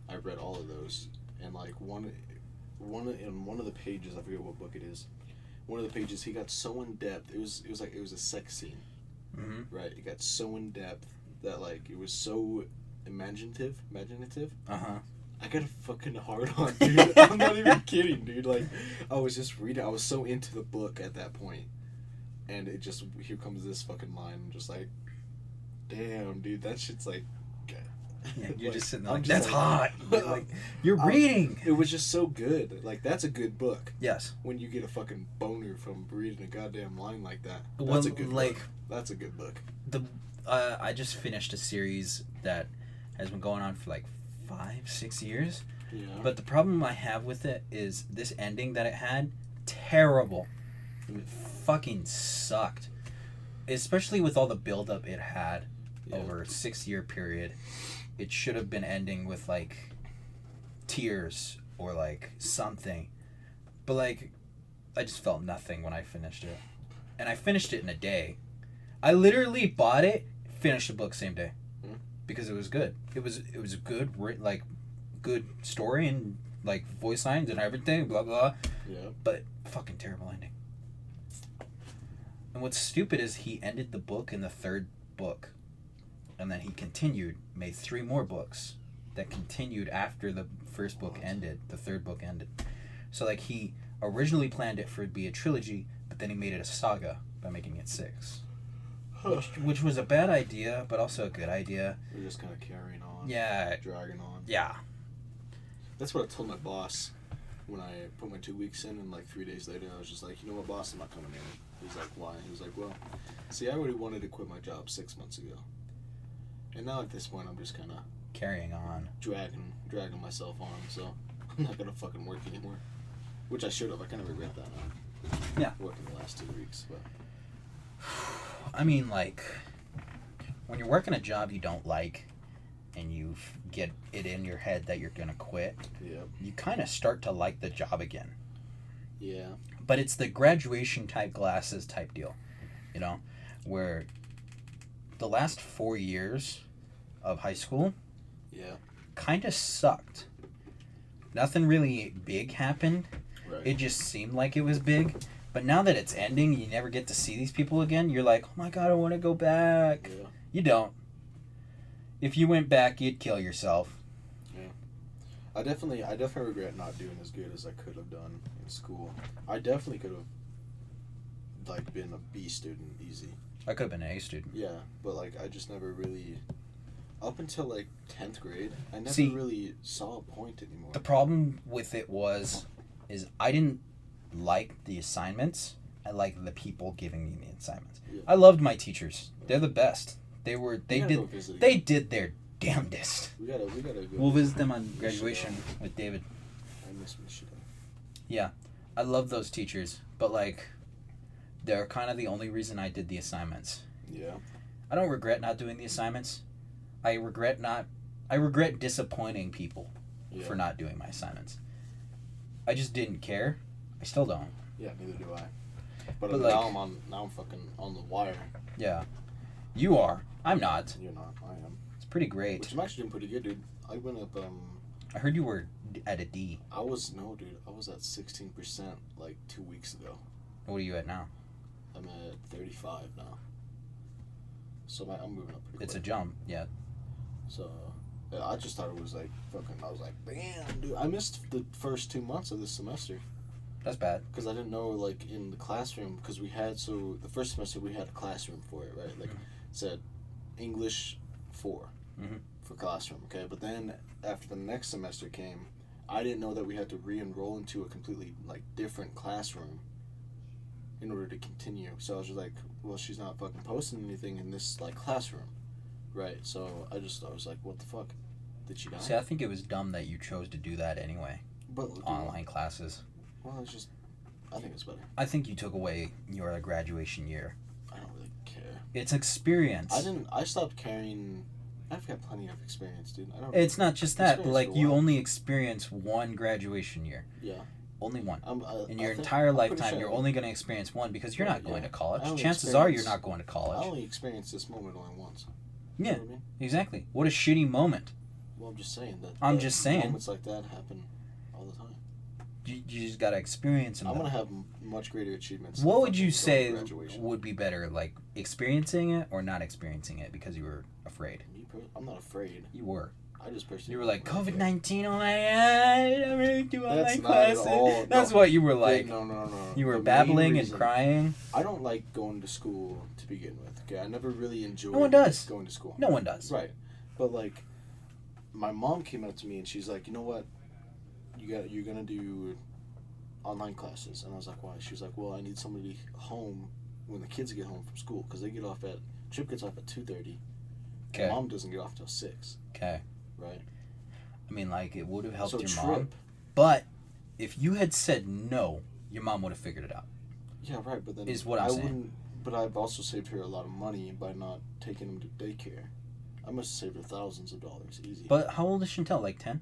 I read all of those, and like one of the pages. I forget what book it is. One of the pages, he got so in depth. It was a sex scene, right? It got so in depth that like it was so imaginative. I got a fucking hard on, dude. I'm not even kidding, dude. Like, I was just reading. I was so into the book at that point, and it just here comes this fucking line. I'm just like, damn, dude, that shit's like. Yeah, you're like, just sitting there I'm like, just that's hot. Like, you're I'm- reading. It was just so good. Like, that's a good book. Yes. When you get a fucking boner from reading a goddamn line like that, Well, that's a good like book. That's a good book. I just finished a series that has been going on for like 5-6 years. Yeah. But the problem I have with it is this ending that it had, terrible. It fucking sucked. Especially with all the buildup it had over a 6-year period. It should have been ending with like tears or like something. But like, I just felt nothing when I finished it. And I finished it in a day. I literally bought it, finished the book same day. Because it was good. It was a good good story and like voice lines and everything, blah blah. Yeah. But fucking terrible ending. And what's stupid is he ended the book in the 3rd book. And then he made 3 more books that continued after the first book ended, the 3rd book ended. So like he originally planned it for it to be a trilogy, but then he made it a saga by making it 6. Which was a bad idea, but also a good idea. We're just kind of carrying on. Yeah. Dragging on. Yeah. That's what I told my boss when I put my 2 weeks in, and like 3 days later, I was just like, you know what, boss, I'm not coming in. He's like, why? He was like, well, see, I already wanted to quit my job 6 months ago. And now at this point, I'm just kind of Carrying on. dragging myself on, so I'm not going to fucking work anymore. Which I should have. I kind of regret that now. Yeah. Working the last 2 weeks, but... I mean, like, when you're working a job you don't like and you get it in your head that you're going to quit, Yeah. you kind of start to like the job again. Yeah. But it's the graduation type glasses type deal, you know, where the last 4 years of high school Yeah. kind of sucked. Nothing really big happened. Right. It just seemed like it was big. But now that it's ending, you never get to see these people again. You're like, oh my god, I want to go back. Yeah. You don't. If you went back, you'd kill yourself. Yeah. I definitely regret not doing as good as I could have done in school. I definitely could have, like, been a B student easy. I could have been an A student. Yeah, but, like, I just never really, up until, like, 10th grade, I never See, really saw a point anymore. The problem with it is I didn't like the assignments. I liked the people giving me the assignments. Yeah. I loved my teachers. They're the best. They did their damnedest. We gotta go. We'll visit them on graduation with David. I miss Michigan. Yeah, I love those teachers, but like, they're kind of the only reason I did the assignments. Yeah. I don't regret not doing the assignments. I regret disappointing people for not doing my assignments. I just didn't care. I still don't. Yeah, neither do I. But like, now I'm fucking on the wire. Yeah. You are. I'm not. You're not. I am. It's pretty great. Which I'm actually doing pretty good, dude. I went up. I heard you were at a D. I was at 16% like 2 weeks ago. What are you at now? I'm at 35 now. So I'm moving up pretty quick. It's a jump, yeah. So yeah, I just thought it was like fucking. I was like, damn, dude. I missed the first 2 months of this semester. That's bad. Because I didn't know, like, in the classroom, because the first semester we had a classroom for it, right? Like, it said English 4 for classroom, okay? But then after the next semester came, I didn't know that we had to re-enroll into a completely, like, different classroom in order to continue. So I was just like, well, she's not fucking posting anything in this, like, classroom, right? So I was like, what the fuck? Did she die? See, I think it was dumb that you chose to do that anyway. But online classes. Well, it's just, I think it's better. I think you took away your graduation year. I don't really care. It's experience. I stopped caring. I've got plenty of experience, dude. It's not just that, but like you only experience one graduation year. Yeah. Only one. In your I'm entire lifetime, sure. you're only going to experience one because you're not going to college. I Chances are you're not going to college. I only experienced this moment only once. Yeah, You know what I mean? exactly. What a shitty moment. Well, I'm just saying that. just saying. Moments like that happen all the time. You just got to experience them. I'm going to have much greater achievements. What would you say would be better, like experiencing it or not experiencing it because you were afraid? I'm not afraid. You were. I just personally. You were like, COVID-19, oh my god, I'm ready to do online classes. All, That's what you were like. No. You were babbling and crying. I don't like going to school to begin with. Okay, I never really enjoyed going to school. No one does. Right, but like, my mom came up to me and she's like, you know what, you're gonna do online classes, and I was like, why? She was like, well, I need somebody home when the kids get home from school because Trip gets off at 2:30. Okay. Mom doesn't get off till 6. Okay. Right. I mean, like, it would have helped your Trip, mom, but if you had said no, your mom would have figured it out. Yeah, right. But then is what I'm saying. Wouldn't. But I've also saved her a lot of money by not taking them to daycare. I must have saved her thousands of dollars, easy. But how old is Chantel? Like 10?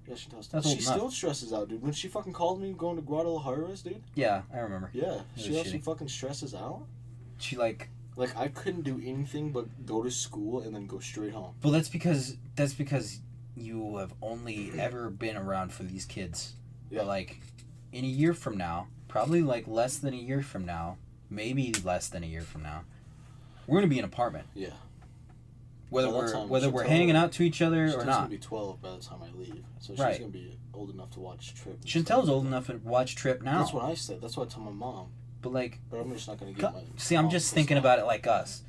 Yeah, Chantel's 10. That's old She enough. still stresses out, dude. When she fucking called me going to Guadalajara's, dude. Yeah, I remember. Yeah, It she was also shitty. fucking stresses out. She like. Like, I couldn't do anything but go to school and then go straight home. Well, that's because you have only ever been around for these kids. Yeah. But like, in a year from now, probably like less than a year from now, maybe less than a year from now, we're gonna be in an apartment. Yeah. Whether we're hanging out to each other or not. She's gonna be 12 by the time I leave, so she's gonna be old enough to watch Trip. Chantel's old enough to watch Trip now. That's what I said. That's what I told my mom. But like, I'm just not gonna get my. See, I'm just thinking about it like us.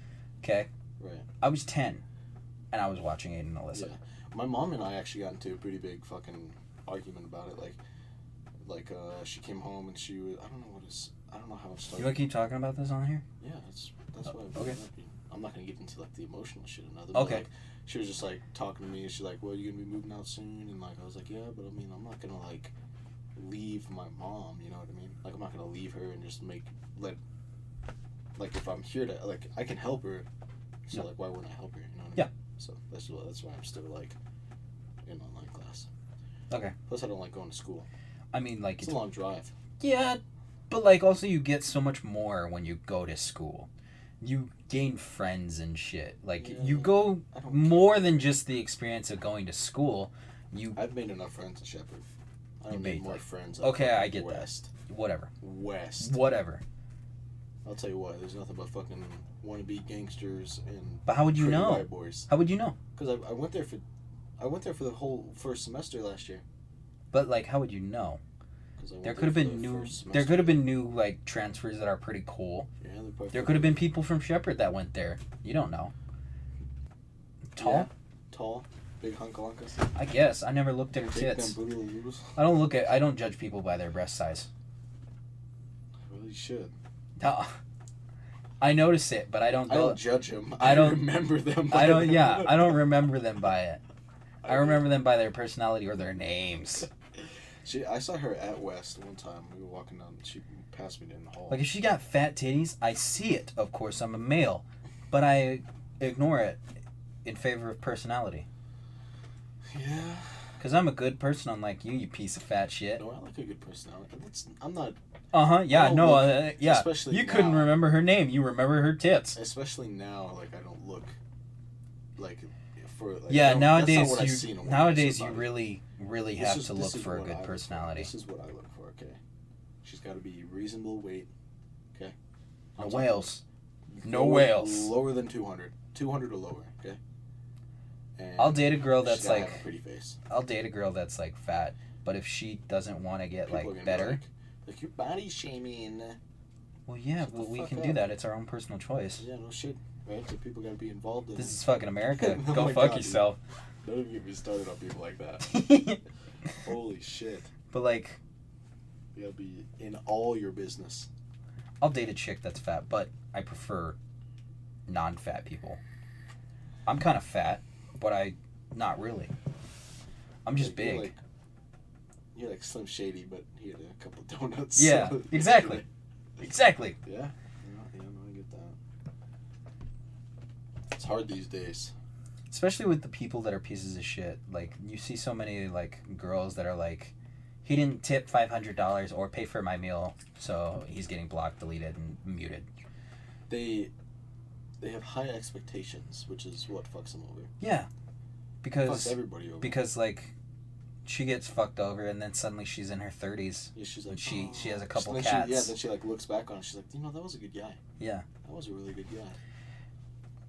Okay. Right. I was 10, and I was watching Aiden and Alyssa. Yeah. My mom and I actually got into a pretty big fucking argument about it. Like she came home and she was. I don't know how it started. You want to keep talking about this on here? Yeah, that's why. Okay. I'm not gonna get into like the emotional shit or nothing. Okay. But, like, she was just like talking to me and she's like, "Well, you gonna be moving out soon?" And like I was like, "Yeah, but I mean, I'm not gonna like leave my mom. You know what I mean? Like I'm not gonna leave her and just like if I'm here to like I can help her. So Yeah. like why wouldn't I help her? You know what I mean? Yeah. So that's why I'm still like in online class. Okay. Plus I don't like going to school. I mean, like It's a long drive. Yeah, but like also you get so much more when you go to school. You gain friends and shit. Like you go more than just the experience of going to school. I've made enough friends at Shepherd. I don't need more friends. Okay, I get West. that. Whatever. I'll tell you what. There's nothing but fucking wannabe gangsters and. But how would you know? White boys. How would you know? Because I went there for the whole first semester last year. But like, how would you know? 'Cause I went There there could have for been the new. first There semester. could have been new like transfers that are pretty cool. Yeah, they're probably There could have been people from Shepherd that went there. You don't know. Tall? Yeah, tall, big hunkalunkas. I guess. I never looked at her Big tits. bamboodle-loos. I don't judge people by their breast size. Well, you should. No. I notice it, but I don't I go. don't judge them. I don't- remember them. I don't. Yeah, I don't remember them by it. I remember them by their personality or their names. I saw her at West one time. We were walking down. She passed me in the hall. Like if she got fat titties, I see it. Of course, I'm a male, but I ignore it in favor of personality. Yeah. Cause I'm a good person, unlike you, you piece of fat shit. No, I like a good personality. I'm not. Yeah, don't no, look- yeah. especially You couldn't now. remember her name. You remember her tits. Especially now, like I don't look like for. Like, Yeah, I don't- that's not nowadays what I see in a woman, nowadays that's you not- really This have is- to this look is for a what I good look for. personality. This is what I look for. Okay, she's got to be reasonable weight. Okay. No I'm talking whales. No lower- whales. Lower than 200. 200 or lower. Okay. And I'll date a girl that's she's gotta like have a pretty face. I'll date a girl that's like fat, but if she doesn't want to get People are like gonna be better, like your body shaming. well, yeah, Shut the well, we fuck can up. do that. It's our own personal choice. Yeah, no shit. Right? So people gotta be involved in This it. is fucking America. Oh Go my fuck God, yourself. Don't even get me started on people like that. Holy shit. But like, You gotta be in all your business. I'll date a chick that's fat, but I prefer non-fat people. I'm kind of fat, but not really. I'm just Like, big. You're like Slim Shady, but he had a couple of donuts. Yeah, so- exactly. Exactly. Yeah, no, I get that. It's hard these days. Especially with the people that are pieces of shit. Like, you see so many, like, girls that are like, he didn't tip $500 or pay for my meal, so he's getting blocked, deleted, and muted. They have high expectations, which is what fucks them over. Yeah. Fucks Because, everybody over. like, she gets fucked over, and then suddenly she's in her 30s. Yeah, she's like, And she has a oh. couple Then cats. then she like looks back on it. She's like, that was a good guy. Yeah. That was a really good guy.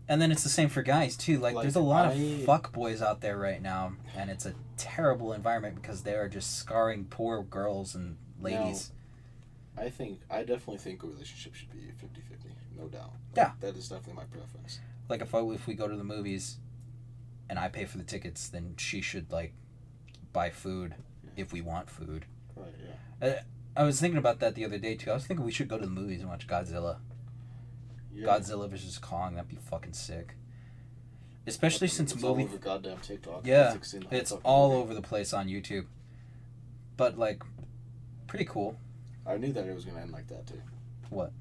And then it's the same for guys, too. Like Like, there's a lot of I- fuck boys out there right now, and it's a terrible environment because they are just scarring poor girls and ladies. I definitely think a relationship should be 50-50, no doubt. Yeah. That is definitely my preference. Like if we go to the movies and I pay for the tickets, then she should like buy food if we want food. Right, yeah. I was thinking about that the other day too. I was thinking we should go to the movies and watch Godzilla. Yeah. Godzilla vs. Kong, that'd be fucking sick. Especially since it's movie all over goddamn TikTok. Yeah, It's in it's fucking all movie. over the place on YouTube. But like pretty cool. I knew that it was gonna end like that too. What?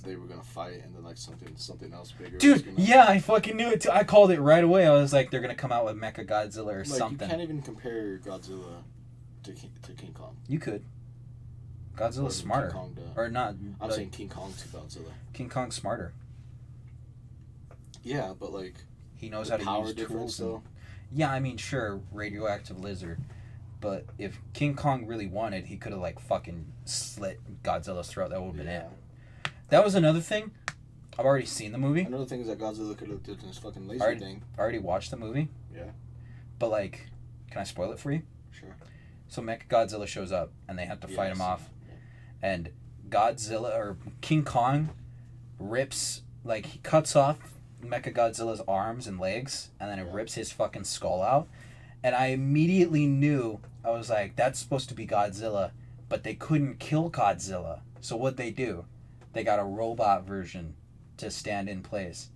They were gonna fight and then like something else bigger. was Dude, gonna, yeah, I fucking knew it too. I called it right away. I was like, they're gonna come out with Mecha Godzilla or like, something. You can't even compare Godzilla to King Kong. You could. Or Godzilla's smarter. King Kong to, Or not. I'm like, saying King Kong to Godzilla. King Kong's smarter. Yeah, but like He knows the how to power use difference tools. And, though. yeah, I mean, sure, radioactive lizard. But if King Kong really wanted, he could have like fucking slit Godzilla's throat. That would have been it. That was another thing. I've already seen the movie. Another thing is that Godzilla could have did this fucking laser Alright. thing. I already watched the movie. Yeah. But like, can I spoil it for you? Sure. So Mechagodzilla shows up and they have to fight him off. And Godzilla or King Kong rips, like, he cuts off Mechagodzilla's arms and legs and then it rips his fucking skull out. And I immediately knew, I was like, that's supposed to be Godzilla, but they couldn't kill Godzilla. So what'd they do? They got a robot version to stand in place.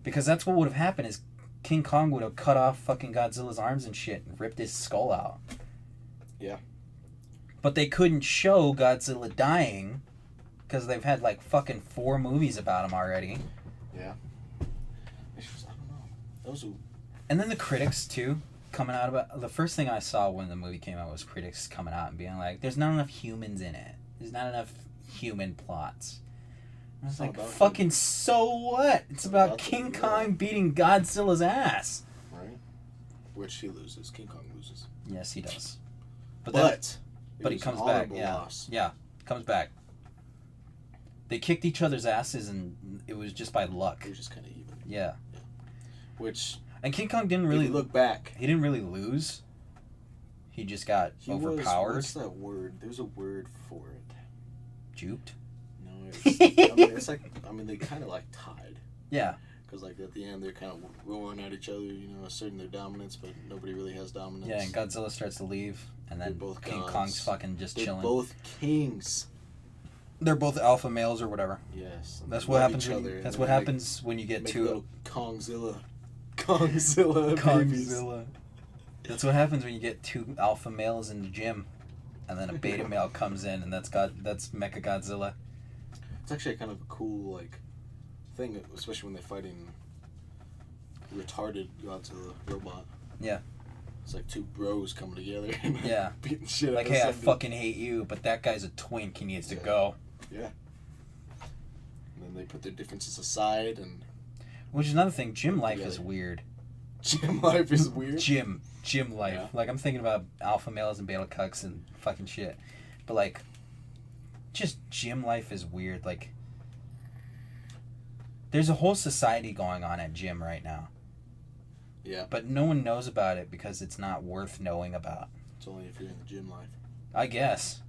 Because that's what would have happened is King Kong would have cut off fucking Godzilla's arms and shit and ripped his skull out. Yeah. But they couldn't show Godzilla dying because they've had like fucking 4 movies about him already. Yeah. It's just, I don't know. That was a... And then the critics too coming out about the first thing I saw when the movie came out was critics coming out and being like, "There's not enough humans in it. There's not enough human plots." I was like, "Fucking so what? It's about King Kong beating Godzilla's ass." Right. Which he loses. King Kong loses. Yes, he does. But he was comes an back. honorable Yeah, loss. yeah, comes back. They kicked each other's asses and it was just by luck. It was just kind of even. Yeah. Which And King Kong didn't if really you look back. He didn't really lose. He just got overpowered. What's that word? There's a word for it. Juked? No, it's they kind of like tied. Yeah. Because like at the end they're kind of roaring at each other, asserting their dominance, but nobody really has dominance. Yeah, and Godzilla starts to leave, and then both King gods. Kong's fucking just They're chilling. both kings. They're both alpha males or whatever. Yes. That's what happens. That's what happens when you get two. Kongzilla babies. Kongzilla. That's what happens when you get two alpha males in the gym, and then a beta male comes in, and that's Mecha Godzilla. It's actually kind of a cool thing, especially when they're fighting retarded Godzilla robot. Yeah. It's like two bros coming together and beating shit like, out of hey, I somebody. fucking hate you, but that guy's a twink. He needs to go. Yeah. And then they put their differences aside and. Which is another thing. Gym life is weird. Gym life is weird. Gym life. Yeah. Like I'm thinking about alpha males and beta cucks and fucking shit, but like, just gym life is weird. Like, there's a whole society going on at gym right now. Yeah. But no one knows about it because it's not worth knowing about. It's only if you're in the gym life. I guess.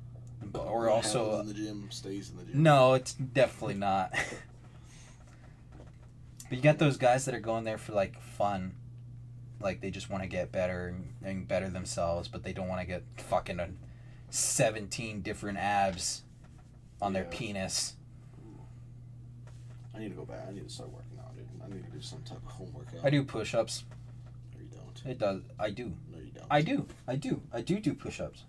Or what also happens in the gym stays in the gym. No, it's definitely not. But you got those guys that are going there for like fun. Like they just want to get better and better themselves, but they don't want to get fucking 17 different abs on their penis. I need to go back. I need to start working out, dude. I need to do some type of home workout. I do push-ups. No, you don't. It does. I do. No, you don't. I do do push-ups.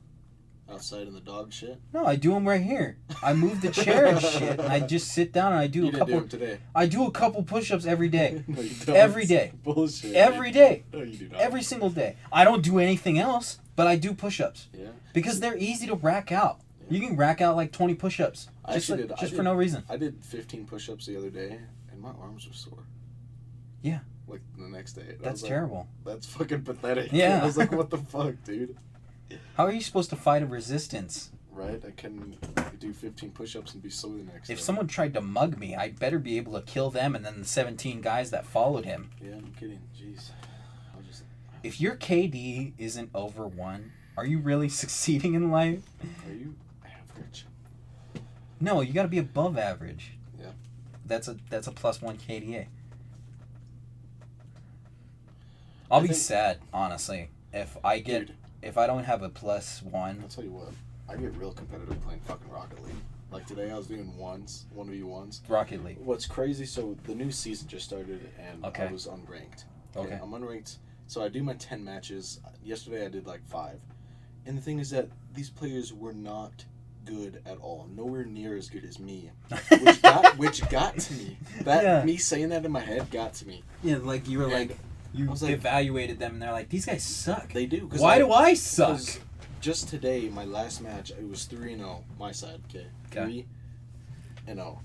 Outside in the dog shit? No, I do them right here. I move the chair and shit, and I just sit down and I do you a didn't couple. Do them today. I do a couple push-ups every day. No, you don't. Every day. Bullshit. Every day. No, you do not. Every single day. I don't do anything else, but I do push-ups. Yeah. Because they're easy to rack out. Yeah. You can rack out like 20 push-ups. Just for no reason. I did 15 push-ups the other day, and my arms were sore. Yeah. Like the next day. That's terrible. That's fucking pathetic. Yeah. I was like, what the fuck, dude? How are you supposed to fight a resistance? Right? I can do 15 push-ups and be sore the next day. If someone tried to mug me, I'd better be able to kill them and then the 17 guys that followed him. Yeah, I'm kidding. Jeez. If your KD isn't over 1, are you really succeeding in life? Are you average? No, you gotta be above average. Yeah. That's a +1 KDA. I'll be sad, honestly, if I don't have a +1. I'll tell you what. I get real competitive playing fucking Rocket League. Like today I was doing 1v1s. Rocket League. What's crazy, so the new season just started and I was unranked. Okay. I'm unranked. So I do my 10 matches. Yesterday I did like 5. And the thing is that these players were not good at all. Nowhere near as good as me. Which got to me. Me saying that in my head got to me. Yeah, like you were you evaluated them and they're like, these guys suck. They do. Why do I suck? Just today, my last match, it was 3-0, my side, okay? 3-0.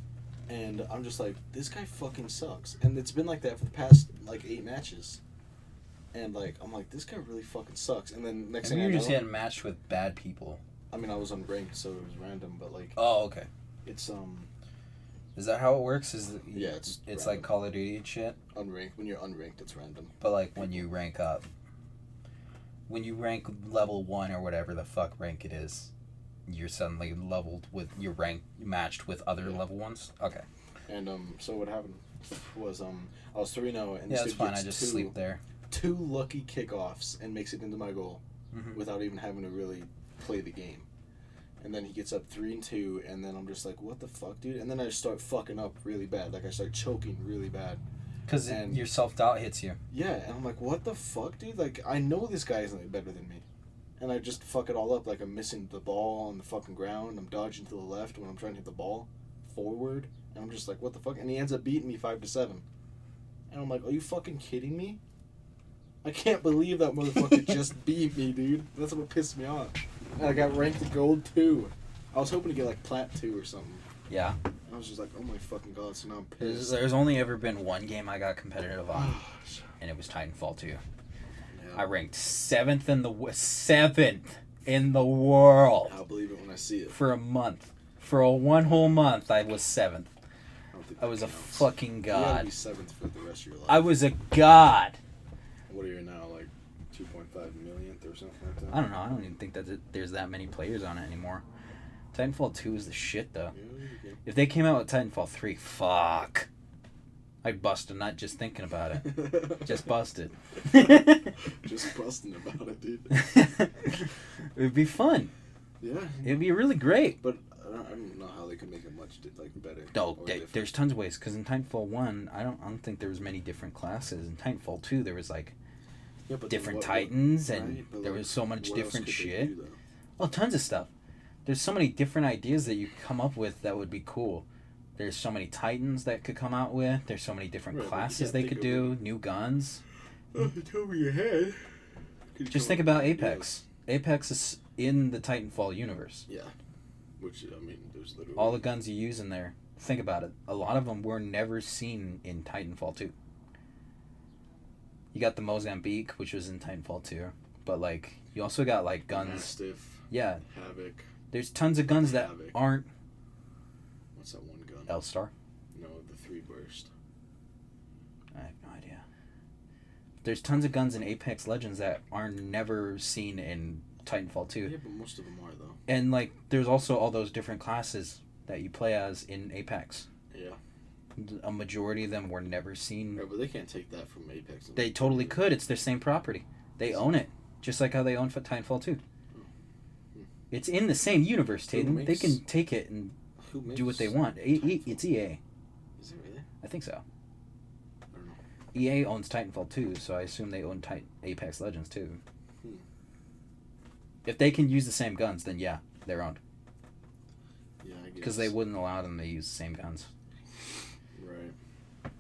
And I'm just like, this guy fucking sucks. And it's been like that for the past, 8 matches. And, I'm like, this guy really fucking sucks. And then next thing I know... You're just getting matched with bad people. I mean, I was unranked, so it was random, but, Oh, okay. It's, Is that how it works? Yeah, it's like Call of Duty and shit? Unranked. When you're unranked, it's random. But, when you rank up... When you rank level 1 or whatever the fuck rank it is, you're suddenly leveled with your rank matched with other level 1s? Okay. And so what happened was I was 3-0 and this that's fine. I just sleep there. 2 lucky kickoffs and makes it into my goal without even having to really play the game. And then he gets up 3-2 and then I'm just like, what the fuck, dude? And then I start fucking up really bad. I start choking really bad. Because your self-doubt hits you. Yeah, and I'm like, what the fuck, dude? I know this guy isn't better than me. And I just fuck it all up. I'm missing the ball on the fucking ground. I'm dodging to the left when I'm trying to hit the ball forward. And I'm just like, what the fuck? And he ends up beating me 5-7. And I'm like, are you fucking kidding me? I can't believe that motherfucker just beat me, dude. That's what pissed me off. And I got ranked to gold 2. I was hoping to get plat 2 or something. Yeah. I was just like, oh my fucking god, so now I'm pissed. There's only ever been one game I got competitive on, and it was Titanfall 2. Yeah. I ranked 7th in the world. I'll believe it when I see it. For a month. For one whole month, I was 7th. I was a fucking god. You gotta be 7th for the rest of your life. I was a god. What are you now, 2.5 million, or something like that. I don't know. I don't even think that there's that many players on it anymore. Titanfall 2 is the shit, though. Yeah. If they came out with Titanfall 3, fuck. I'd bust a nut just thinking about it. Just bust it. Just busting about it, dude. It'd be fun. Yeah. It'd be really great. But I don't know how they could make it much better. No, there's tons of ways. Because in Titanfall 1, I don't think there was many different classes. In Titanfall 2, there was like different Titans, and there was so much different shit. Oh, tons of stuff. There's so many different ideas that you could come up with that would be cool. There's so many Titans that could come out with. There's so many different classes they could do. New guns. It's over your head. Just think about Apex. Apex is in the Titanfall universe. Yeah. Which, I mean, there's literally... All the guns you use in there. Think about it. A lot of them were never seen in Titanfall 2. You got the Mozambique, which was in Titanfall 2. But, like, you also got, like, guns... Mastiff. Yeah. Havoc. There's tons of guns that aren't... What's that one gun? L-Star? No, the 3 burst. I have no idea. There's tons of guns in Apex Legends that are never seen in Titanfall 2. Yeah, but most of them are, though. And, like, there's also all those different classes that you play as in Apex. Yeah. A majority of them were never seen. Right, but they can't take that from Apex. They totally could. It's their same property. They own it. Just like how they own Titanfall 2. It's in the same universe, Taiden. They can take it and do what they want. It's EA. Is it really? I think so. I don't know. EA owns Titanfall 2, so I assume they own Apex Legends too. If they can use the same guns, then yeah, they're owned. Yeah, I guess. Because they wouldn't allow them to use the same guns. Right.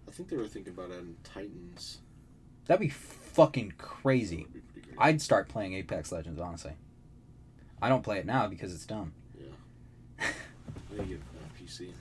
I think they were thinking about adding Titans. That'd be fucking crazy. That would be pretty great. I'd start playing Apex Legends, honestly. I don't play it now because it's dumb. Yeah. I need to get a PC.